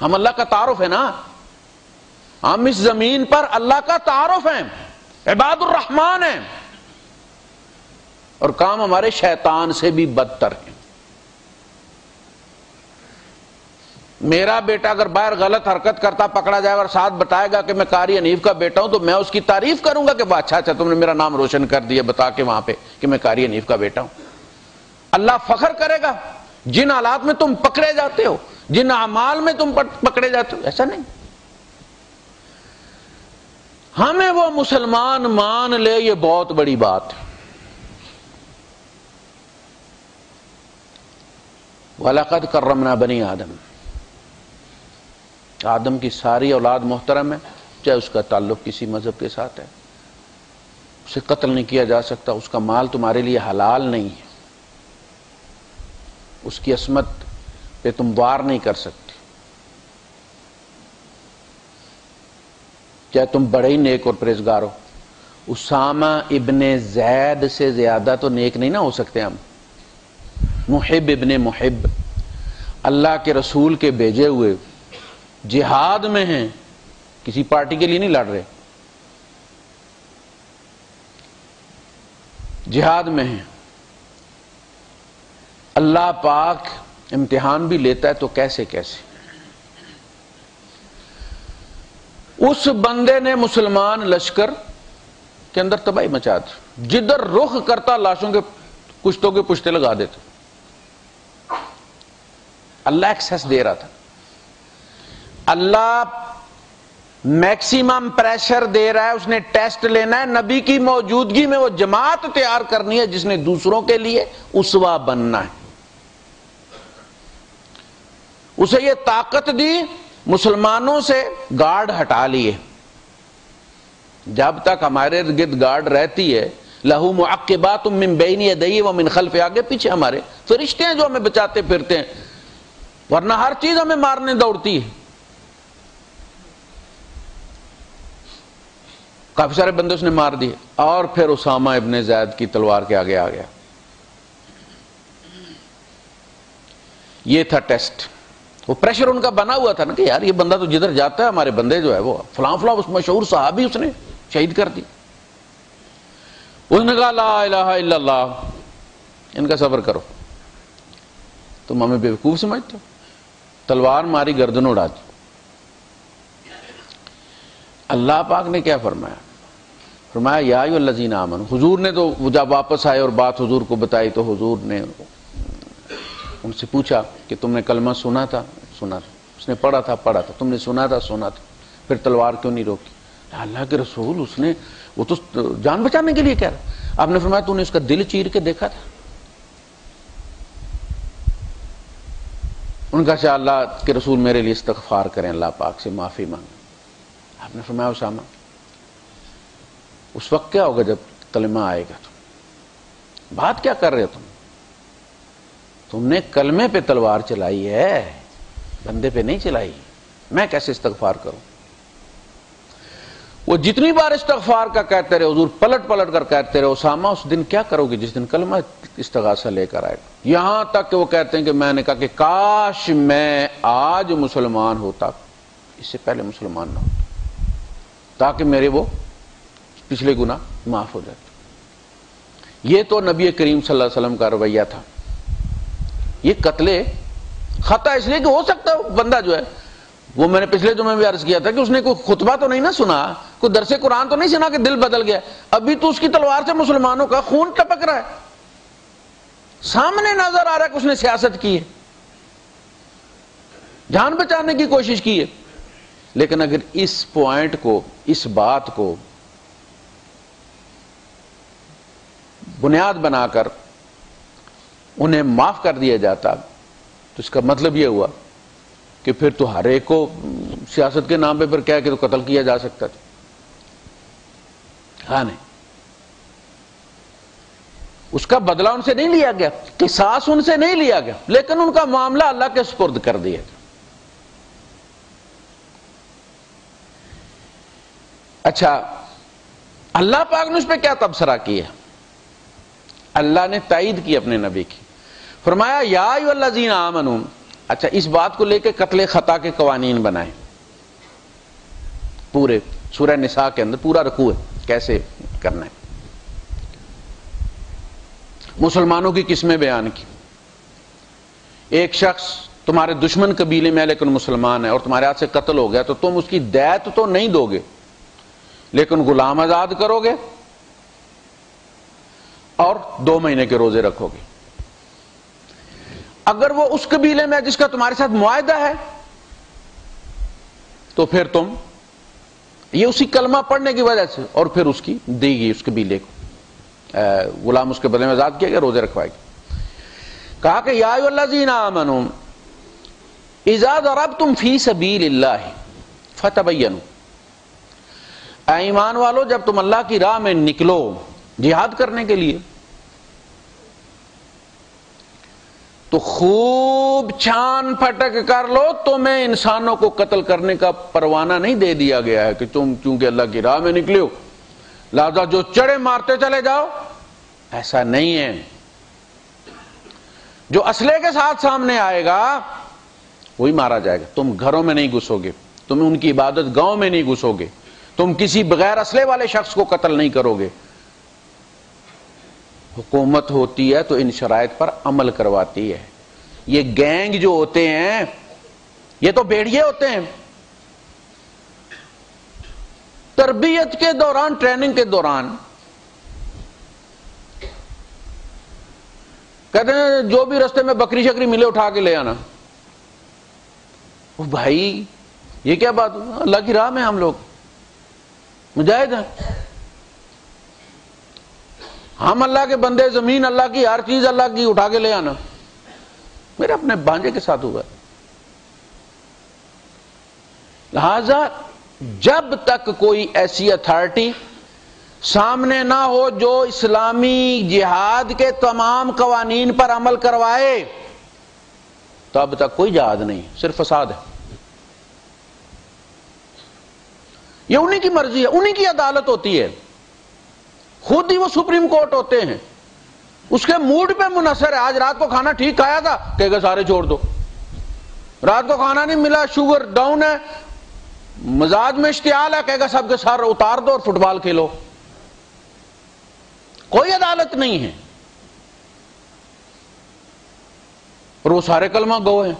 Speaker 1: ہم اللہ کا تعارف ہے نا، ہم اس زمین پر اللہ کا تعارف ہیں، عباد الرحمن ہیں، اور کام ہمارے شیطان سے بھی بدتر ہیں۔ میرا بیٹا اگر باہر غلط حرکت کرتا پکڑا جائے اور ساتھ بتائے گا کہ میں قاری حنیف کا بیٹا ہوں، تو میں اس کی تعریف کروں گا کہ اچھا تم نے میرا نام روشن کر دیا بتا کے وہاں پہ کہ میں قاری حنیف کا بیٹا ہوں۔ اللہ فخر کرے گا جن حالات میں تم پکڑے جاتے ہو، جن اعمال میں تم پکڑے جاتے ہو، ایسا نہیں۔ ہمیں وہ مسلمان مان لے، یہ بہت بڑی بات ہے۔ وَلَقَدْ كَرَّمْنَا بَنِي آدم، آدم کی ساری اولاد محترم ہے، چاہے اس کا تعلق کسی مذہب کے ساتھ ہے، اسے قتل نہیں کیا جا سکتا، اس کا مال تمہارے لیے حلال نہیں ہے، اس کی عصمت پہ تم وار نہیں کر سکتے، چاہے تم بڑے ہی نیک اور پرہیزگار ہو۔ اسامہ ابن زید سے زیادہ تو نیک نہیں نہ ہو سکتے ہم، محب ابن محب، اللہ کے رسول کے بھیجے ہوئے، جہاد میں ہیں، کسی پارٹی کے لیے نہیں لڑ رہے، جہاد میں ہیں۔ اللہ پاک امتحان بھی لیتا ہے تو کیسے کیسے۔ اس بندے نے مسلمان لشکر کے اندر تباہی مچا دی، جدھر رخ کرتا لاشوں کے کشتوں کے پشتے لگا دیتے۔ اللہ ایکسیس دے رہا تھا، اللہ میکسیمم پریشر دے رہا ہے، اس نے ٹیسٹ لینا ہے، نبی کی موجودگی میں وہ جماعت تیار کرنی ہے جس نے دوسروں کے لیے اسوہ بننا ہے۔ اسے یہ طاقت دی، مسلمانوں سے گارڈ ہٹا لیے۔ جب تک ہمارے گرد گارڈ رہتی ہے، لہو معقبات من بین یدیہ ومن خلف، آگے پیچھے ہمارے فرشتے ہیں جو ہمیں بچاتے پھرتے ہیں، ورنہ ہر چیز ہمیں مارنے دوڑتی ہے۔ کافی سارے بندے اس نے مار دیے، اور پھر اسامہ ابن زید کی تلوار کے آگے آ گیا۔ یہ تھا ٹیسٹ، وہ پریشر ان کا بنا ہوا تھا نا کہ یار یہ بندہ تو جدھر جاتا ہے ہمارے بندے جو ہے وہ فلاں فلاں، اس مشہور صحابی اس نے شہید کر دی۔ اس نے کہا لا الہ الا اللہ، ان کا صبر کرو، تم ہمیں بیوقوف سمجھتے ہو، تلوار ماری گردن اڑا دی۔ اللہ پاک نے کیا فرمایا؟ فرمایا یا ایھا الذین آمنوا۔ حضور نے تو جب واپس آئے اور بات حضور کو بتائی تو حضور نے ان سے پوچھا کہ تم نے کلمہ سنا تھا؟ سنا تھا۔ اس نے پڑھا تھا؟ پڑھا تھا۔ تم نے سنا تھا؟ سنا تھا۔ پھر تلوار کیوں نہیں روکی؟ اللہ کے رسول، اس نے وہ تو جان بچانے کے لیے کہہ رہا۔ آپ نے فرمایا تو نے اس کا دل چیر کے دیکھا تھا؟ ان کا کہا اللہ کے رسول میرے لیے استغفار کریں، اللہ پاک سے معافی مانگیں۔ آپ نے فرمایا اسامہ اس وقت کیا ہوگا جب کلمہ آئے گا؟ بات کیا کر رہے ہو تم نے کلمے پہ تلوار چلائی ہے، بندے پہ نہیں چلائی، میں کیسے استغفار کروں؟ وہ جتنی بار استغفار کا کہتے رہے حضور، پلٹ پلٹ کر کہتے رہے اسامہ اس دن کیا کرو گے جس دن کلمہ استغاثہ لے کر آئے گا؟ یہاں تک کہ وہ کہتے ہیں کہ میں نے کہا کہ کاش میں آج مسلمان ہوتا، اس سے پہلے مسلمان نہ ہوتا، تاکہ میرے وہ پچھلے گناہ معاف ہو جاتے۔ یہ تو نبی کریم صلی اللہ علیہ وسلم کا رویہ تھا۔ یہ قتل خطا اس لیے کہ ہو سکتا ہے بندہ جو ہے وہ، میں نے پچھلے جمعے میں بھی عرض کیا تھا کہ اس نے کوئی خطبہ تو نہیں نہ سنا، کوئی درس قرآن تو نہیں سنا کہ دل بدل گیا، ابھی تو اس کی تلوار سے مسلمانوں کا خون ٹپک رہا ہے، سامنے نظر آ رہا ہے کہ اس نے سیاست کی ہے، جان بچانے کی کوشش کی ہے، لیکن اگر اس پوائنٹ کو، اس بات کو بنیاد بنا کر انہیں معاف کر دیا جاتا تو اس کا مطلب یہ ہوا کہ پھر تو ہر ایک کو سیاست کے نام پہ پھر کیا کہ تو قتل کیا جا سکتا تھا. ہاں نہیں، اس کا بدلہ ان سے نہیں لیا گیا، قصاص ان سے نہیں لیا گیا، لیکن ان کا معاملہ اللہ کے سپرد کر دیا گیا. اچھا، اللہ پاک نے اس پہ کیا تبصرہ کیا؟ اللہ نے تائید کی اپنے نبی کی، فرمایا یا ایھا الذین آمنوا. اچھا، اس بات کو لے کے قتل خطا کے قوانین بنائے، پورے سورہ نساء کے اندر پورا رکوع ہے کیسے کرنا ہے. مسلمانوں کی قسمیں بیان کی. ایک شخص تمہارے دشمن قبیلے میں ہے لیکن مسلمان ہے اور تمہارے ہاتھ سے قتل ہو گیا تو تم اس کی دیت تو نہیں دو گے، لیکن غلام آزاد کرو گے اور 2 مہینے کے روزے رکھو گے. اگر وہ اس قبیلے میں جس کا تمہارے ساتھ معاہدہ ہے تو پھر تم یہ اسی کلمہ پڑھنے کی وجہ سے اور پھر اس کی دی گئی، اس قبیلے کو غلام اس کے بدلے میں آزاد کیا گیا، روزے رکھوائے گا. کہا کہ یا ایھا الذین آمنوا اذا ضربتم فی سبیل اللہ فتبینوا. اے ایمان والو، جب تم اللہ کی راہ میں نکلو جہاد کرنے کے لیے تو خوب چھان پھٹک کر لو. تمہیں انسانوں کو قتل کرنے کا پروانہ نہیں دے دیا گیا ہے کہ تم چونکہ اللہ کی راہ میں نکلے ہو لہذا جو چڑے مارتے چلے جاؤ، ایسا نہیں ہے. جو اسلحے کے ساتھ سامنے آئے گا وہی مارا جائے گا. تم گھروں میں نہیں گھسو گے، تم ان کی عبادت گاہوں میں نہیں گھسو گے، تم کسی بغیر اسلحے والے شخص کو قتل نہیں کرو گے. حکومت ہوتی ہے تو ان شرائط پر عمل کرواتی ہے. یہ گینگ جو ہوتے ہیں یہ تو بھیڑیے ہوتے ہیں. تربیت کے دوران، ٹریننگ کے دوران کہتے ہیں جو بھی رستے میں بکری شکری ملے اٹھا کے لے آنا. بھائی یہ کیا بات؟ اللہ کی راہ میں ہم لوگ مجاہد ہیں، ہم اللہ کے بندے، زمین اللہ کی، ہر چیز اللہ کی، اٹھا کے لے آنا. میرے اپنے بھانجے کے ساتھ ہوا. لہذا جب تک کوئی ایسی اتھارٹی سامنے نہ ہو جو اسلامی جہاد کے تمام قوانین پر عمل کروائے تب تک کوئی جہاد نہیں، صرف فساد ہے. یہ انہی کی مرضی ہے، انہی کی عدالت ہوتی ہے، خود ہی وہ سپریم کورٹ ہوتے ہیں. اس کے موڈ پہ منحصر ہے. آج رات کو کھانا ٹھیک کھایا تھا، کہے گا سارے چھوڑ دو. رات کو کھانا نہیں ملا، شوگر ڈاؤن ہے، مزاج میں اشتعال ہے، کہے گا سب کے سارے اتار دو اور فٹ بال کھیلو. کوئی عدالت نہیں ہے. اور وہ سارے کلمہ گو ہیں.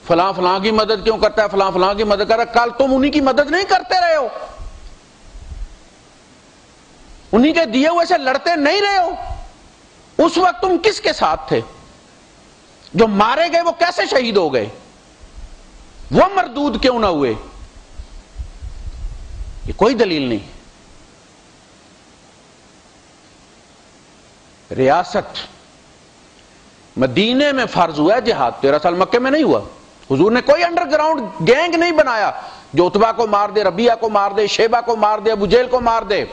Speaker 1: فلاں فلاں کی مدد کیوں کرتا ہے، فلاں فلاں کی مدد کر رہا ہے. کل تم انہی کی مدد نہیں کرتے رہے ہو، انہی کے دیے ہوئے سے لڑتے نہیں رہے ہو. اس وقت تم کس کے ساتھ تھے؟ جو مارے گئے وہ کیسے شہید ہو گئے؟ وہ مردود کیوں نہ ہوئے؟ یہ کوئی دلیل نہیں. ریاست مدینے میں فرض ہوا ہے جہاد، 13 سال مکے میں نہیں ہوا. حضور نے کوئی انڈر گراؤنڈ گینگ نہیں بنایا جو عتبہ کو مار دے، ربیعہ کو مار دے، شیبہ کو مار دے، ابو جہل کو مار دے.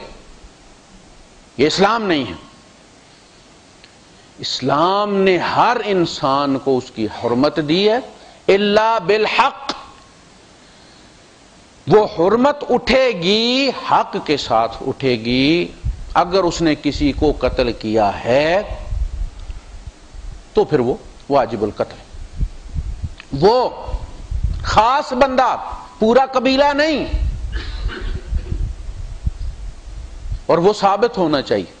Speaker 1: یہ اسلام نہیں ہے. اسلام نے ہر انسان کو اس کی حرمت دی ہے، الا بالحق. وہ حرمت اٹھے گی، حق کے ساتھ اٹھے گی. اگر اس نے کسی کو قتل کیا ہے تو پھر وہ واجب القتل. وہ خاص بندہ، پورا قبیلہ نہیں، اور وہ ثابت ہونا چاہیے.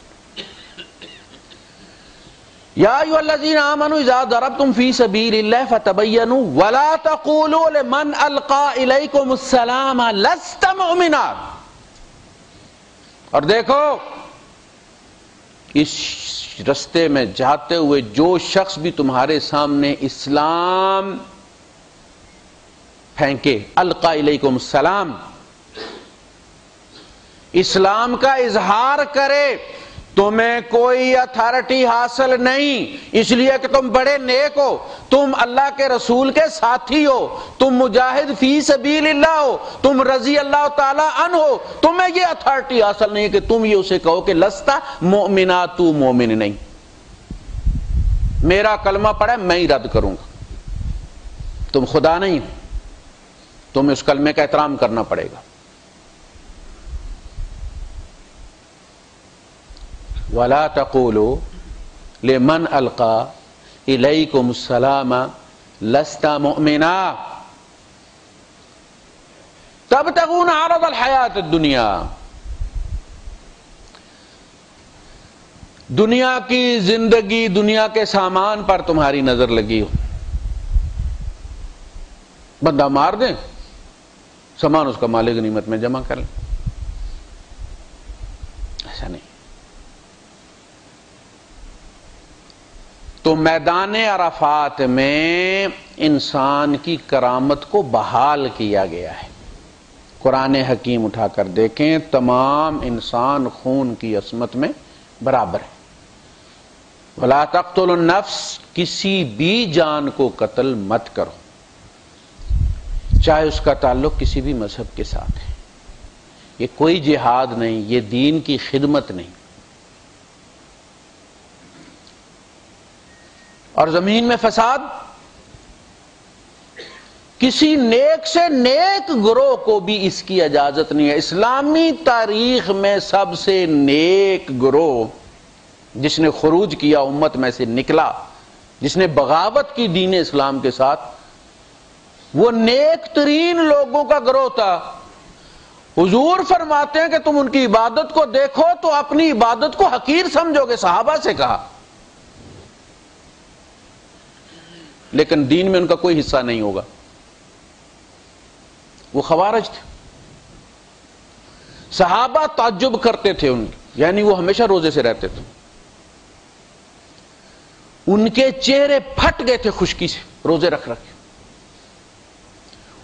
Speaker 1: یا ایھا الذین آمنوا اذا ضربتم فی سبیل اللہ فتبینوا ولا تقولوا لمن القى الیکم السلام لست مؤمنا. اور دیکھو اس رستے میں جاتے ہوئے جو شخص بھی تمہارے سامنے اسلام پھینکے، القا الیکم السلام، اسلام کا اظہار کرے، تمہیں کوئی اتھارٹی حاصل نہیں اس لیے کہ تم بڑے نیک ہو، تم اللہ کے رسول کے ساتھی ہو، تم مجاہد فی سبیل اللہ ہو، تم رضی اللہ تعالی عنہ ہو، تمہیں یہ اتھارٹی حاصل نہیں ہے کہ تم یہ اسے کہو کہ لستا مؤمنا، تو مومن نہیں، میرا کلمہ پڑھا میں ہی رد کروں گا، تم خدا نہیں ہو، تمہیں اس کلمے کا احترام کرنا پڑے گا۔ وَلَا تَقُولُوا لِمَنْ أَلْقَى إِلَيْكُمُ السَّلَامَ لَسْتَ مُؤْمِنًا تَبْتَغُونَ عَرَضَ الْحَيَاةِ الدُّنْيَا، دنیا کی زندگی، دنیا کے سامان پر تمہاری نظر لگی ہو، بندہ مار دیں، سامان اس کا مال غنیمت میں جمع کر لیں، ایسا نہیں۔ تو میدان عرفات میں انسان کی کرامت کو بحال کیا گیا ہے۔ قرآن حکیم اٹھا کر دیکھیں، تمام انسان خون کی عصمت میں برابر ہے۔ وَلَا تَقْتُلُوا النَّفْسَ، کسی بھی جان کو قتل مت کرو، چاہے اس کا تعلق کسی بھی مذہب کے ساتھ ہے۔ یہ کوئی جہاد نہیں، یہ دین کی خدمت نہیں۔ اور زمین میں فساد، کسی نیک سے نیک گروہ کو بھی اس کی اجازت نہیں ہے۔ اسلامی تاریخ میں سب سے نیک گروہ جس نے خروج کیا، امت میں سے نکلا، جس نے بغاوت کی دین اسلام کے ساتھ، وہ نیک ترین لوگوں کا گروہ تھا۔ حضور فرماتے ہیں کہ تم ان کی عبادت کو دیکھو تو اپنی عبادت کو حقیر سمجھو گے، صحابہ سے کہا، لیکن دین میں ان کا کوئی حصہ نہیں ہوگا۔ وہ خوارج تھے، صحابہ تعجب کرتے تھے ان کی، یعنی وہ ہمیشہ روزے سے رہتے تھے، ان کے چہرے پھٹ گئے تھے خشکی سے، روزے رکھ رکھ کے،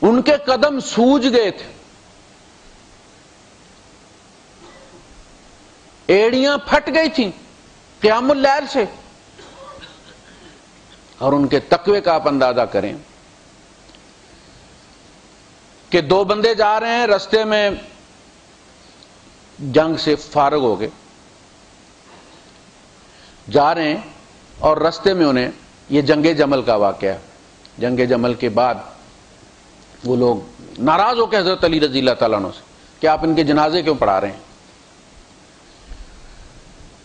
Speaker 1: ان کے قدم سوج گئے تھے، ایڑیاں پھٹ گئی تھیں قیام اللیل سے، اور ان کے تقوی کا آپ اندازہ کریں کہ دو بندے جا رہے ہیں، رستے میں جنگ سے فارغ ہو گئے، جا رہے ہیں اور رستے میں انہیں یہ جنگ جمل کا واقعہ ہے۔ جنگ جمل کے بعد وہ لوگ ناراض ہو کے حضرت علی رضی اللہ تعالیٰ عنہ سے کہ آپ ان کے جنازے کیوں پڑھا رہے ہیں؟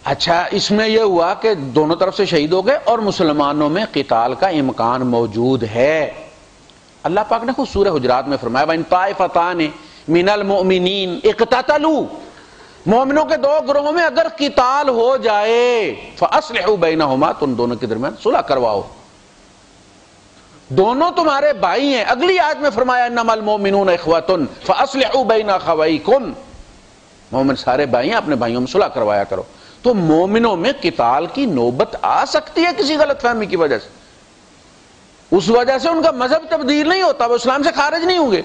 Speaker 1: اچھا، اس میں یہ ہوا کہ دونوں طرف سے شہید ہو گئے اور مسلمانوں میں قتال کا امکان موجود ہے۔ اللہ پاک نے خود سورہ حجرات میں فرمایا وَإِن طَائِفَتَانِ مِنَ الْمُؤْمِنِينَ اقْتَتَلُوا، مومنوں کے دو گروہوں میں اگر قتال ہو جائے فَأَصْلِحُوا بَيْنَهُمَا، تم دونوں کے درمیان صلح کرواؤ، دونوں تمہارے بھائی ہیں۔ اگلی آیت میں فرمایا انما المؤمنون اخوۃ فاصلحوا بین اخویکم، مومن سارے بھائی ہیں، اپنے بھائیوں میں صلح کروایا کرو۔ تو مومنوں میں قتال کی نوبت آ سکتی ہے کسی غلط فہمی کی وجہ سے، اس وجہ سے ان کا مذہب تبدیل نہیں ہوتا، وہ اسلام سے خارج نہیں ہوں گے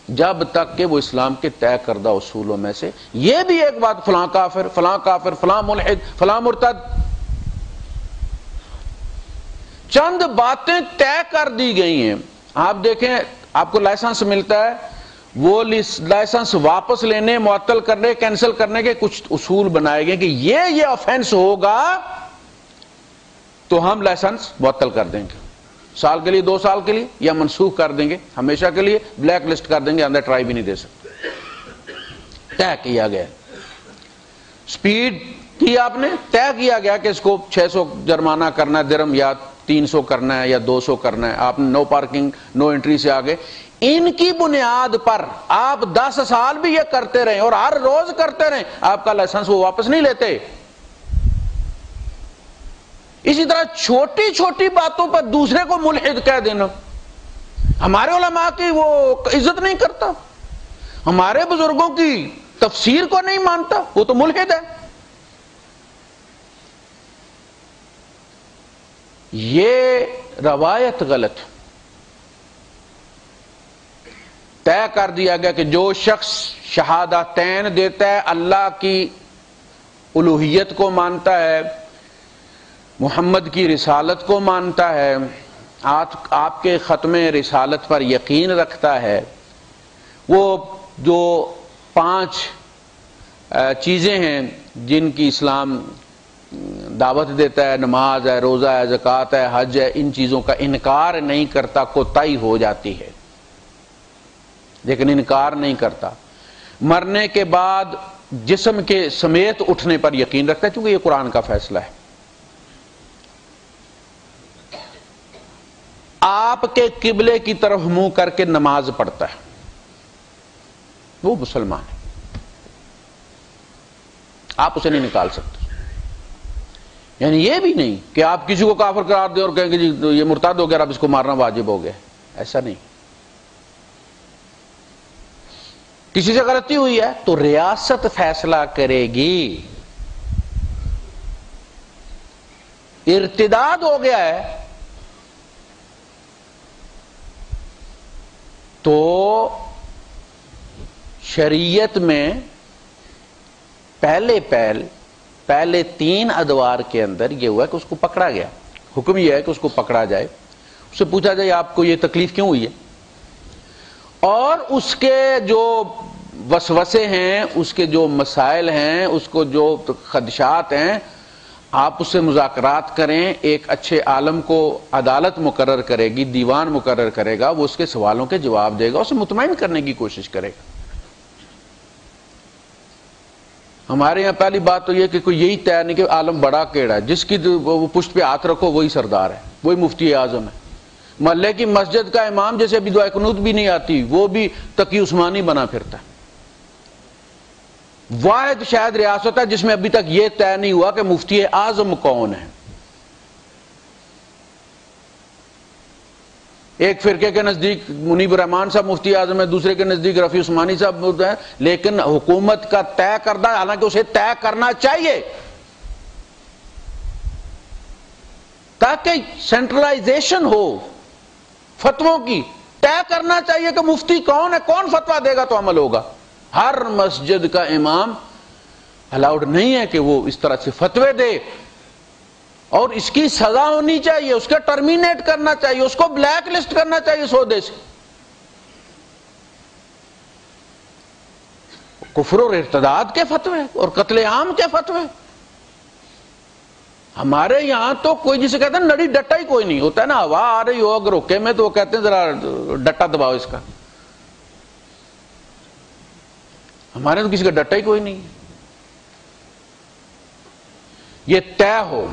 Speaker 1: جب تک کہ وہ اسلام کے طے کردہ اصولوں میں سے یہ بھی ایک بات فلاں کافر، فلاں کافر، فلاں ملحد، فلاں مرتد، چند باتیں طے کر دی گئی ہیں۔ آپ دیکھیں، آپ کو لائسنس ملتا ہے، وہ لائسنس واپس لینے، معطل کرنے، کینسل کرنے کے کچھ اصول بنائے گئے کہ یہ آفینس ہوگا تو ہم لائسنس معطل کر دیں گے، سال کے لیے، 2 سال کے لیے، یا منسوخ کر دیں گے، ہمیشہ کے لیے بلیک لسٹ کر دیں گے، اندر ٹرائی بھی نہیں دے سکتے۔ طے کیا گیا، سپیڈ کی آپ نے طے کیا گیا کہ اس کو 600 جرمانہ کرنا ہے درم، یا 300 کرنا ہے، یا 200 کرنا ہے، آپ نو پارکنگ نو انٹری سے آگے، ان کی بنیاد پر آپ 10 سال بھی یہ کرتے رہیں اور ہر روز کرتے رہیں، آپ کا لائسنس وہ واپس نہیں لیتے۔ اسی طرح چھوٹی چھوٹی باتوں پر دوسرے کو ملحد کہہ دینا، ہمارے علماء کی وہ عزت نہیں کرتا، ہمارے بزرگوں کی تفسیر کو نہیں مانتا، وہ تو ملحد ہے۔ یہ روایت غلط ہے۔ طے کر دیا گیا کہ جو شخص شہادتین دیتا ہے، اللہ کی الوہیت کو مانتا ہے، محمد کی رسالت کو مانتا ہے، آپ کے ختم رسالت پر یقین رکھتا ہے، وہ جو 5 چیزیں ہیں جن کی اسلام دعوت دیتا ہے، نماز ہے، روزہ ہے، زکوٰۃ ہے، حج ہے، ان چیزوں کا انکار نہیں کرتا، کوتاہی ہو جاتی ہے لیکن انکار نہیں کرتا، مرنے کے بعد جسم کے سمیت اٹھنے پر یقین رکھتا ہے، کیونکہ یہ قرآن کا فیصلہ ہے۔ آپ کے قبلے کی طرف منہ کر کے نماز پڑھتا ہے، وہ مسلمان ہے، آپ اسے نہیں نکال سکتے۔ یعنی یہ بھی نہیں کہ آپ کسی کو کافر قرار دیں اور کہیں کہ جی یہ مرتد ہو گیا، اب اس کو مارنا واجب ہو گیا، ایسا نہیں۔ کسی سے غلطی ہوئی ہے تو ریاست فیصلہ کرے گی، ارتداد ہو گیا ہے تو شریعت میں پہلے 3 ادوار کے اندر یہ ہوا کہ اس کو پکڑا گیا۔ حکم یہ ہے کہ اس کو پکڑا جائے، اس سے پوچھا جائے آپ کو یہ تکلیف کیوں ہوئی ہے، اور اس کے جو وسوسے ہیں، اس کے جو مسائل ہیں، اس کو جو خدشات ہیں، آپ اس سے مذاکرات کریں۔ ایک اچھے عالم کو عدالت مقرر کرے گی، دیوان مقرر کرے گا، وہ اس کے سوالوں کے جواب دے گا، اسے مطمئن کرنے کی کوشش کرے گا۔ ہمارے یہاں پہلی بات تو یہ کہ کوئی یہی طے نہیں کہ عالم بڑا کیڑا ہے، جس کی وہ پشت پہ ہاتھ رکھو وہی سردار ہے، وہی مفتی اعظم ہے۔ محلے کی مسجد کا امام جیسے ابھی دعائے قنوت بھی نہیں آتی، وہ بھی تقی عثمانی بنا پھرتا ہے۔ واحد شاید ریاست ہے جس میں ابھی تک یہ طے نہیں ہوا کہ مفتی اعظم کون ہے۔ ایک فرقے کے نزدیک منیب الرحمان صاحب مفتی اعظم ہے، دوسرے کے نزدیک رفیع عثمانی صاحب ہے، لیکن حکومت کا طے کردہ، حالانکہ اسے طے کرنا چاہیے تاکہ سینٹرلائزیشن ہو فتووں کی، طے کرنا چاہیے کہ مفتی کون ہے، کون فتویٰ دے گا تو عمل ہوگا۔ ہر مسجد کا امام الاؤڈ نہیں ہے کہ وہ اس طرح سے فتوے دے، اور اس کی سزا ہونی چاہیے، اس کے ٹرمینیٹ کرنا چاہیے، اس کو بلیک لسٹ کرنا چاہیے سودے سے۔ کفر اور ارتداد کے فتوے اور قتل عام کے فتوے، ہمارے یہاں تو کوئی جسے کہتے ہیں نڑی ڈٹا ہی کوئی نہیں ہوتا ہے نا، ہوا آ رہی ہو اگر روکے میں تو وہ کہتے ہیں ذرا ڈٹا دباؤ اس کا، ہمارے تو کسی کا ڈٹا ہی کوئی نہیں۔ یہ طے ہو،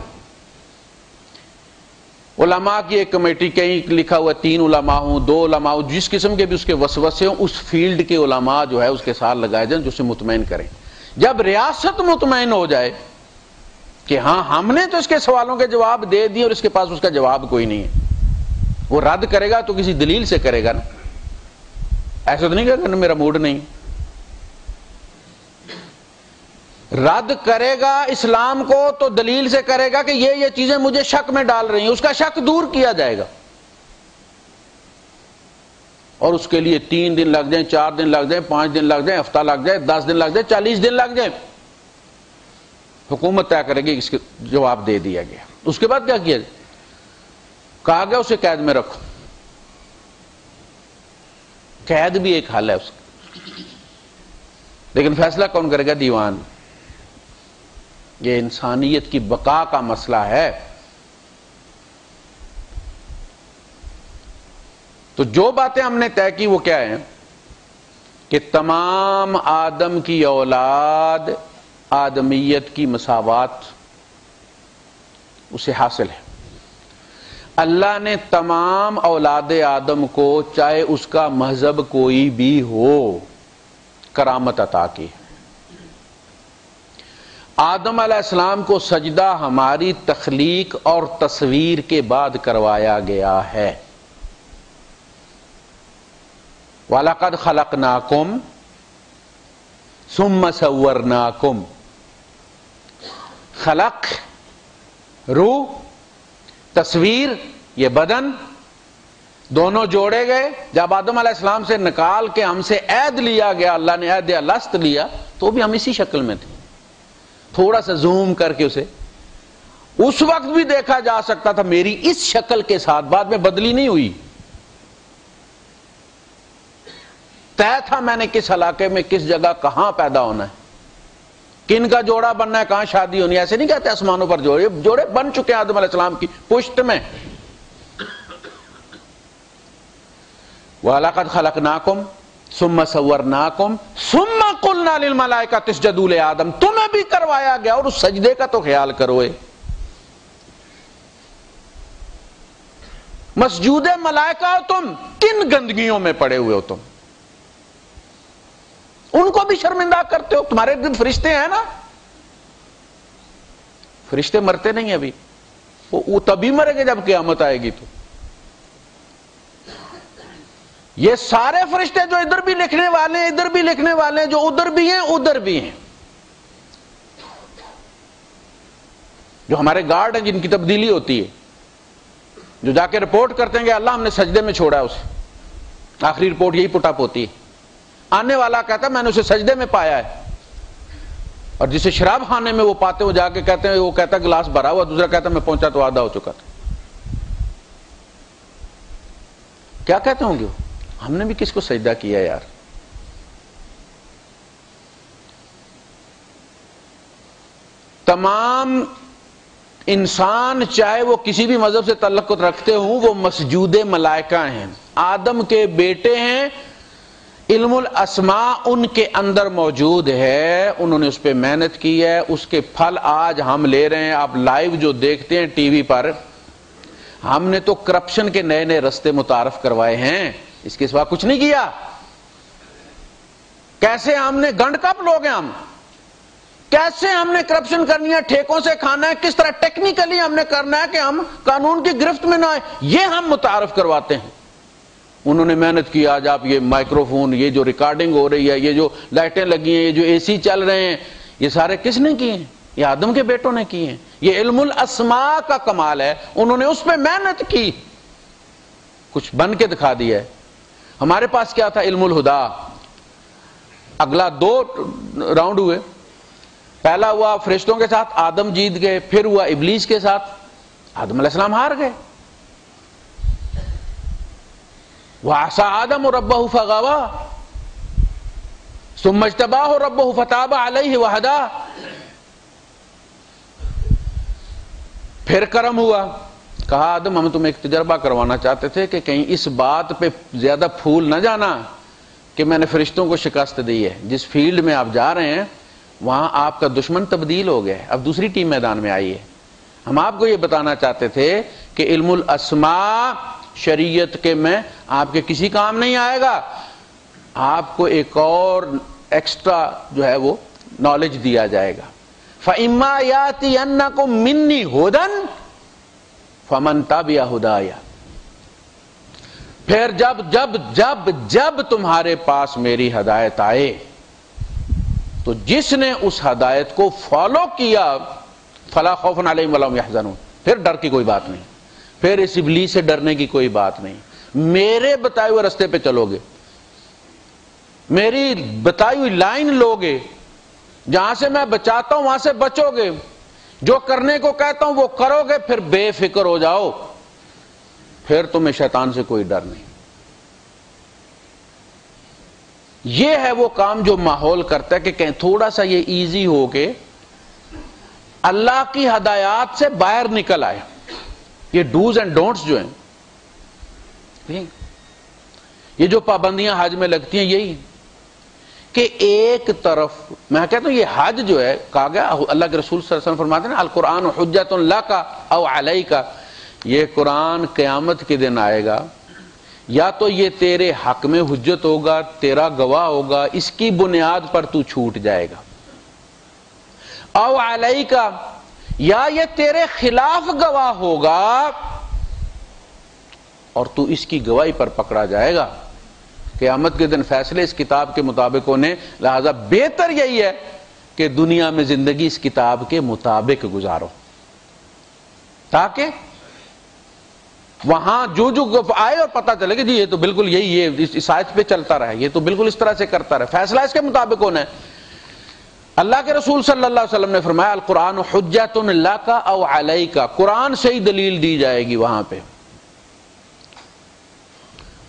Speaker 1: علماء کی ایک کمیٹی، کہیں لکھا ہوا 3 علماء ہوں، 2 علماء ہوں، جس قسم کے بھی اس کے وسوسے ہوں، اس فیلڈ کے علماء جو ہے اس کے ساتھ لگائے جائیں جو اسے مطمئن کریں۔ جب ریاست مطمئن ہو جائے کہ ہاں ہم نے تو اس کے سوالوں کے جواب دے دیے اور اس کے پاس اس کا جواب کوئی نہیں ہے، وہ رد کرے گا تو کسی دلیل سے کرے گا نا، ایسا تو نہیں کہے گا میرا موڈ نہیں۔ رد کرے گا اسلام کو تو دلیل سے کرے گا کہ یہ چیزیں مجھے شک میں ڈال رہی ہیں، اس کا شک دور کیا جائے گا، اور اس کے لیے 3 دن لگ جائیں، 4 دن لگ جائیں، 5 دن لگ جائیں، ہفتہ لگ جائے، 10 دن لگ جائے، 40 دن لگ جائیں، حکومت طے کرے گی، اس کے جواب دے دیا گیا۔ اس کے بعد کیا کیا جائے؟ کہا گیا اسے قید میں رکھو، قید بھی ایک حل ہے اس کا، لیکن فیصلہ کون کرے گا؟ دیوان۔ یہ انسانیت کی بقا کا مسئلہ ہے۔ تو جو باتیں ہم نے طے کی وہ کیا ہیں کہ تمام آدم کی اولاد آدمیت کی مساوات اسے حاصل ہے۔ اللہ نے تمام اولاد آدم کو، چاہے اس کا مذہب کوئی بھی ہو، کرامت عطا کی۔ آدم علیہ السلام کو سجدہ ہماری تخلیق اور تصویر کے بعد کروایا گیا ہے۔ وَلَقَدْ خَلَقْنَاكُمْ ثُمَّ سَوَّرْنَاكُمْ۔ خلق روح، تصویر، یہ بدن، دونوں جوڑے گئے. جب آدم علیہ السلام سے نکال کے ہم سے عہد لیا گیا، اللہ نے عہد الست لیا، تو بھی ہم اسی شکل میں تھے. تھوڑا سا زوم کر کے اسے اس وقت بھی دیکھا جا سکتا تھا میری اس شکل کے ساتھ، بعد میں بدلی نہیں ہوئی. طے تھا میں نے کس علاقے میں کس جگہ کہاں پیدا ہونا ہے، کن کا جوڑا بننا ہے، کہاں شادی ہونی ہے. ایسے نہیں کہتے آسمانوں پر جوڑے بن چکے ہیں آدم علیہ السلام کی پشت میں. وَلَقَدْ خَلَقْنَاكُمْ ثُمَّ صَوَّرْنَاكُمْ ثُمَّ قُلْنَا لِلْمَلَائِكَةِ اسْجُدُوا لِآدَمَ. تمہیں بھی کروایا گیا، اور اس سجدے کا تو خیال کرو. مسجود ملائکہ ہو تم، کن گندگیوں میں پڑے ہوئے ہو تم، ان کو بھی شرمندہ کرتے ہو. تمہارے دن فرشتے ہیں نا، فرشتے مرتے نہیں ابھی، وہ تبھی مریں گے جب قیامت آئے گی. تو یہ سارے فرشتے جو ادھر بھی لکھنے والے ہیں، ادھر بھی لکھنے والے ہیں، جو ادھر بھی ہیں ادھر بھی ہیں، جو ہمارے گارڈ ہیں جن کی تبدیلی ہوتی ہے، جو جا کے رپورٹ کرتے ہیں کہ اللہ ہم نے سجدے میں چھوڑا ہے اسے، آخری رپورٹ یہی پٹ اپ ہوتی ہے. آنے والا کہتا ہے میں نے اسے سجدے میں پایا ہے، اور جسے شراب خانے میں وہ پاتے وہ جا کے کہتے ہیں، وہ کہتا ہے گلاس بھرا ہوا، دوسرا کہتا ہے میں پہنچا تو آدھا ہو چکا تھا. کیا کہتے ہوں گے وہ، ہم نے بھی کس کو سجدہ کیا یار. تمام انسان چاہے وہ کسی بھی مذہب سے تعلق رکھتے ہوں، وہ مسجود ملائکہ ہیں، آدم کے بیٹے ہیں. علم الاسماء ان کے اندر موجود ہے، انہوں نے اس پہ محنت کی ہے، اس کے پھل آج ہم لے رہے ہیں. آپ لائیو جو دیکھتے ہیں ٹی وی پر، ہم نے تو کرپشن کے نئے نئے رستے متعارف کروائے ہیں، اس کے سوا کچھ نہیں کیا. کیسے ہم نے گنڈ کپ لوگ ہیں ہم، کیسے ہم نے کرپشن کرنی ہے، ٹھیکوں سے کھانا ہے، کس طرح ٹیکنیکلی ہم نے کرنا ہے کہ ہم قانون کی گرفت میں نہ آئے، یہ ہم متعارف کرواتے ہیں. انہوں نے محنت کی. آج آپ یہ مائکرو فون، یہ جو ریکارڈنگ ہو رہی ہے، یہ جو لائٹیں لگی ہیں، یہ جو اے سی چل رہے ہیں، یہ سارے کس نے کیے ہیں؟ یہ آدم کے بیٹوں نے کیے ہیں. یہ علم الاسماء کا کمال ہے، انہوں نے اس پہ محنت کی، کچھ بن کے دکھا دیا ہے. ہمارے پاس کیا تھا؟ علم الہدا. اگلا 2 راؤنڈ ہوئے. پہلا ہوا فرشتوں کے ساتھ، آدم جیت گئے. پھر ہوا ابلیس کے ساتھ، آدم علیہ السلام ہار گئے. وَعَصَىٰ آدَمُ رَبَّهُ فَغَوَىٰ ثُمَّ اجْتَبَاهُ رَبُّهُ فَتَابَ عَلَيْهِ وَهَدَىٰ. پھر کرم ہوا، کہا آدم ہم تمہیں ایک تجربہ کروانا چاہتے تھے کہ کہیں اس بات پہ زیادہ پھول نہ جانا کہ میں نے فرشتوں کو شکست دی ہے. جس فیلڈ میں آپ جا رہے ہیں وہاں آپ کا دشمن تبدیل ہو گیا ہے، اب دوسری ٹیم میدان میں آئی ہے. ہم آپ کو یہ بتانا چاہتے تھے کہ علم الاسماء شریعت کے میں آپ کے کسی کام نہیں آئے گا، آپ کو ایک اور ایکسٹرا جو ہے وہ نالج دیا جائے گا. فَإِمَّا يَأْتِيَنَّكُم مِّنِّي هُدًى فَمَن تَبِعَ هُدَايَ. پھر جب تمہارے پاس میری ہدایت آئے تو جس نے اس ہدایت کو فالو کیا فَلَا خَوْفٌ عَلَيْهِمْ وَلَا هُمْ يَحْزَنُونَ. پھر ڈر کی کوئی بات نہیں، پھر اس ابلیس سے ڈرنے کی کوئی بات نہیں. میرے بتائے ہوئے رستے پہ چلو گے، میری بتائی ہوئی لائن لوگے، جہاں سے میں بچاتا ہوں وہاں سے بچو گے، جو کرنے کو کہتا ہوں وہ کرو گے، پھر بے فکر ہو جاؤ، پھر تمہیں شیطان سے کوئی ڈر نہیں. یہ ہے وہ کام جو ماحول کرتا ہے کہ کہیں تھوڑا سا یہ ایزی ہو کے اللہ کی ہدایات سے باہر نکل آئے. یہ ڈوز اینڈ ڈونٹس جو ہیں، یہ جو پابندیاں حج میں لگتی ہیں، یہی کہ ایک طرف میں کہتا ہوں یہ حج جو ہے، کہا گیا اللہ کے رسول صلی اللہ علیہ وسلم فرماتے ہیں نا القرآن حجۃ لک او علیک، یہ قرآن قیامت کے دن آئے گا، یا تو یہ تیرے حق میں حجت ہوگا، تیرا گواہ ہوگا، اس کی بنیاد پر تو چھوٹ جائے گا، او علیک، یا یہ تیرے خلاف گواہ ہوگا اور تو اس کی گواہی پر پکڑا جائے گا. قیامت کے دن فیصلے اس کتاب کے مطابق ہونے، لہذا بہتر یہی ہے کہ دنیا میں زندگی اس کتاب کے مطابق گزارو، تاکہ وہاں جو آئے اور پتہ چلے کہ جی یہ تو بالکل یہی یہ اس آیت پہ چلتا رہا، یہ تو بالکل اس طرح سے کرتا رہا، فیصلہ اس کے مطابق ہونا ہے۔ اللہ کے رسول صلی اللہ علیہ وسلم نے فرمایا القرآن حجۃ لک او علیک، قرآن سے ہی دلیل دی جائے گی وہاں پہ۔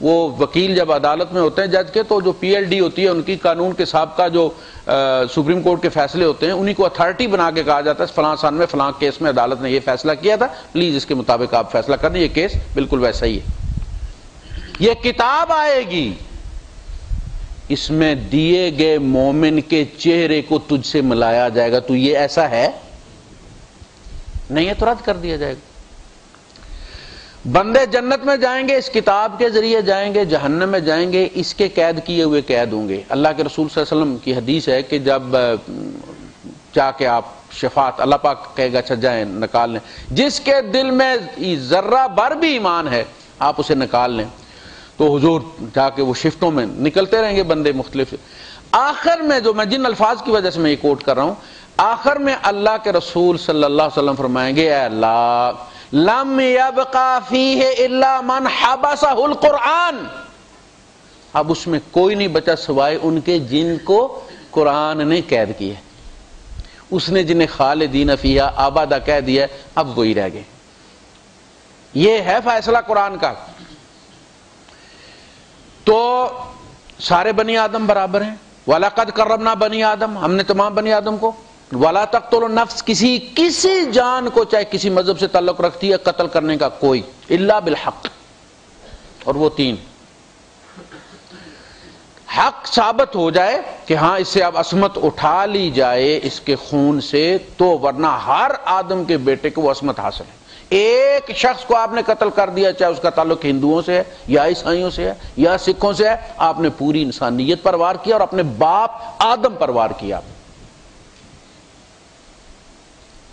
Speaker 1: وہ وکیل جب عدالت میں ہوتے ہیں جج کے، تو جو پی ایل ڈی ہوتی ہے ان کی قانون کے سابقہ جو سپریم کورٹ کے فیصلے ہوتے ہیں انہی کو اتھارٹی بنا کے کہا جاتا ہے فلاں سن میں فلاں کیس میں عدالت نے یہ فیصلہ کیا تھا، پلیز اس کے مطابق آپ فیصلہ کر دیں، یہ کیس بالکل ویسا ہی ہے۔ یہ کتاب آئے گی، اس میں دیے گئے مومن کے چہرے کو تجھ سے ملایا جائے گا، تو یہ ایسا ہے نہیں ہے تو رد کر دیا جائے گا۔ بندے جنت میں جائیں گے اس کتاب کے ذریعے جائیں گے، جہنم میں جائیں گے اس کے قید کیے ہوئے قید ہوں گے۔ اللہ کے رسول صلی اللہ علیہ وسلم کی حدیث ہے کہ جب جا کے آپ شفاعت، اللہ پاک کہے گا اچھا جائیں نکال لیں، جس کے دل میں ذرہ بھر بھی ایمان ہے آپ اسے نکال لیں، تو حضور جا کے وہ شفٹوں میں نکلتے رہیں گے بندے مختلف۔ آخر میں جو میں جن الفاظ کی وجہ سے میں یہ کوٹ کر رہا ہوں، آخر میں اللہ کے رسول صلی اللہ علیہ وسلم فرمائیں گے اے اللہ لم یبقى فیہ الا من حبسہ القرآن، اب اس میں کوئی نہیں بچا سوائے ان کے جن کو قرآن نے قید کیا ہے، اس نے جنہیں خالدین فیہا ابدا کہہ دیا ہے، اب وہی رہ گئے۔ یہ ہے فیصلہ قرآن کا۔ تو سارے بنی آدم برابر ہیں، وَلَقَدْ كَرَّمْنَا بنی آدم، ہم نے تمام بنی آدم کو، وَلَا تَقْتُلُوا النَّفْسَ، کسی جان کو چاہے کسی مذہب سے تعلق رکھتی ہے قتل کرنے کا کوئی، الا بالحق، اور وہ تین حق ثابت ہو جائے کہ ہاں اس سے اب عصمت اٹھا لی جائے اس کے خون سے، تو ورنہ ہر آدم کے بیٹے کو وہ عصمت حاصل ہے۔ ایک شخص کو آپ نے قتل کر دیا، چاہے اس کا تعلق ہندوؤں سے ہے یا عیسائیوں سے ہے یا سکھوں سے ہے، آپ نے پوری انسانیت پر وار کیا اور اپنے باپ آدم پر وار کیا۔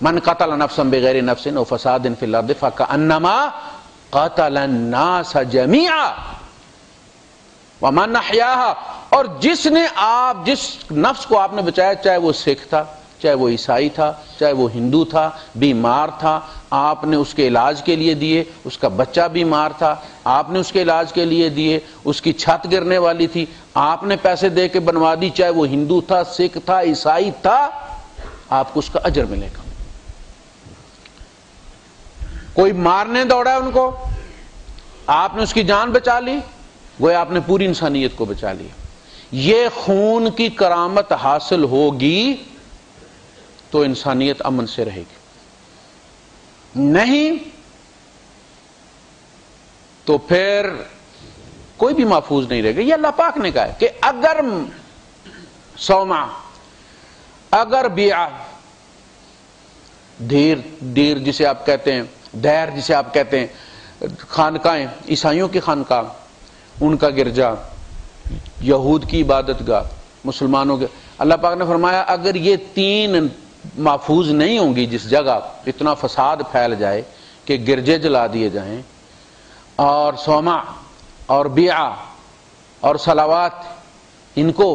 Speaker 1: من قتل نفسا بغیر نفس او فساد فی الارض فکأنما قتل الناس جميعا ومن احیاها، اور جس نفس کو آپ نے بچایا، چاہے وہ سکھ تھا، چاہے وہ عیسائی تھا، چاہے وہ ہندو تھا، بیمار تھا، آپ نے اس کے علاج کے لیے دیے، اس کا بچہ بیمار تھا، آپ نے اس کے علاج کے لیے دیے، اس کی چھت گرنے والی تھی، آپ نے پیسے دے کے بنوا دی، چاہے وہ ہندو تھا، سکھ تھا، عیسائی تھا، آپ کو اس کا اجر ملے گا۔ کوئی مارنے دوڑا ہے ان کو، آپ نے اس کی جان بچا لی، گویا آپ نے پوری انسانیت کو بچا لیا۔ یہ خون کی کرامت حاصل ہوگی تو انسانیت امن سے رہے گی، نہیں تو پھر کوئی بھی محفوظ نہیں رہے گا۔ یہ اللہ پاک نے کہا ہے کہ اگر سوما، اگر بیعہ، دیر جسے آپ کہتے ہیں، دیر جسے آپ کہتے ہیں، خانقاہیں، عیسائیوں کی خانقاہ، ان کا گرجا، یہود کی عبادت گاہ، مسلمانوں کے، اللہ پاک نے فرمایا اگر یہ تین محفوظ نہیں ہوں گی، جس جگہ اتنا فساد پھیل جائے کہ گرجے جلا دیے جائیں اور سوما اور بیعہ اور صلوات ان کو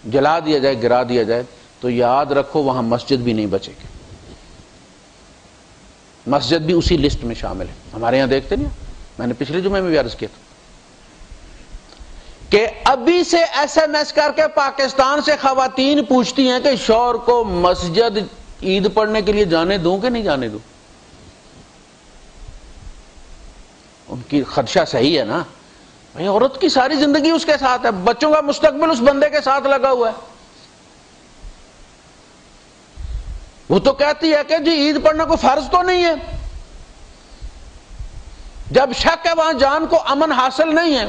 Speaker 1: جلا دیا جائے، گرا دیا جائے، تو یاد رکھو وہاں مسجد بھی نہیں بچے گی۔ مسجد بھی اسی لسٹ میں شامل ہے۔ ہمارے یہاں دیکھتے نہیں، میں نے پچھلے جمعے میں بھی عرض کیا تھا کہ ابھی سے ایس ایم ایس کر کے پاکستان سے خواتین پوچھتی ہیں کہ شوہر کو مسجد عید پڑھنے کے لیے جانے دوں کہ نہیں جانے دوں۔ ان کی خدشہ صحیح ہے نا، بھائی عورت کی ساری زندگی اس کے ساتھ ہے، بچوں کا مستقبل اس بندے کے ساتھ لگا ہوا ہے۔ وہ تو کہتی ہے کہ جی عید پڑھنا کوئی فرض تو نہیں ہے، جب شک ہے وہاں جان کو امن حاصل نہیں ہے،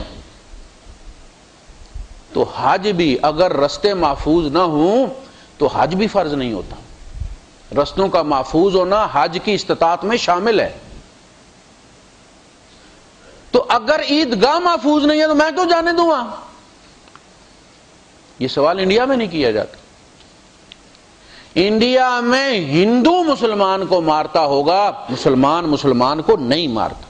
Speaker 1: تو حج بھی اگر رستے محفوظ نہ ہوں تو حج بھی فرض نہیں ہوتا۔ رستوں کا محفوظ ہونا حج کی استطاعت میں شامل ہے۔ تو اگر عیدگاہ محفوظ نہیں ہے تو میں کیوں جانے دوں وہاں؟ یہ سوال انڈیا میں نہیں کیا جاتا۔ انڈیا میں ہندو مسلمان کو مارتا ہوگا، مسلمان مسلمان کو نہیں مارتا۔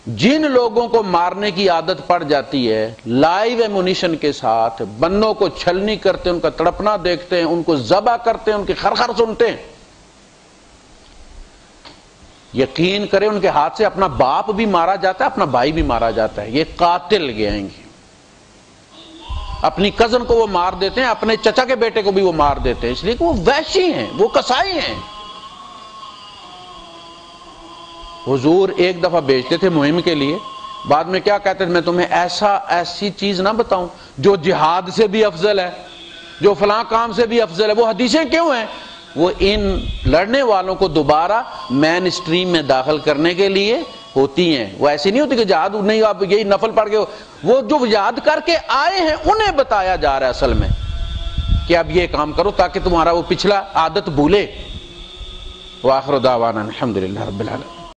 Speaker 1: جن لوگوں کو مارنے کی عادت پڑ جاتی ہے لائیو ایمونیشن کے ساتھ، بندوں کو چھلنی کرتے ہیں، ان کا تڑپنا دیکھتے ہیں، ان کو ذبح کرتے ہیں، ان کی خرخر سنتے ہیں، یقین کریں ان کے ہاتھ سے اپنا باپ بھی مارا جاتا ہے، اپنا بھائی بھی مارا جاتا ہے. یہ قاتل گئیں گے. اپنی کزن کو وہ مار دیتے ہیں، اپنے چچا کے بیٹے کو بھی وہ مار دیتے ہیں، اس لیے کہ وہ وحشی ہیں، وہ کسائی ہیں. حضور ایک دفعہ بھیجتے تھے مہم کے لیے، بعد میں کیا کہتے تھے، میں تمہیں ایسی چیز نہ بتاؤں جو جہاد سے بھی افضل ہے، جو فلاں کام سے بھی افضل ہے. وہ حدیثیں کیوں ہیں؟ وہ ان لڑنے والوں کو دوبارہ مین اسٹریم میں داخل کرنے کے لیے ہوتی ہیں. وہ ایسی نہیں ہوتی کہ جہاد نہیں، آپ یہی نفل پڑھ کے، وہ جو یاد کر کے آئے ہیں انہیں بتایا جا رہا ہے اصل میں کہ اب یہ کام کرو تاکہ تمہارا وہ پچھلا عادت بھولے. وآخر دعوانا الحمدللہ رب العالمین.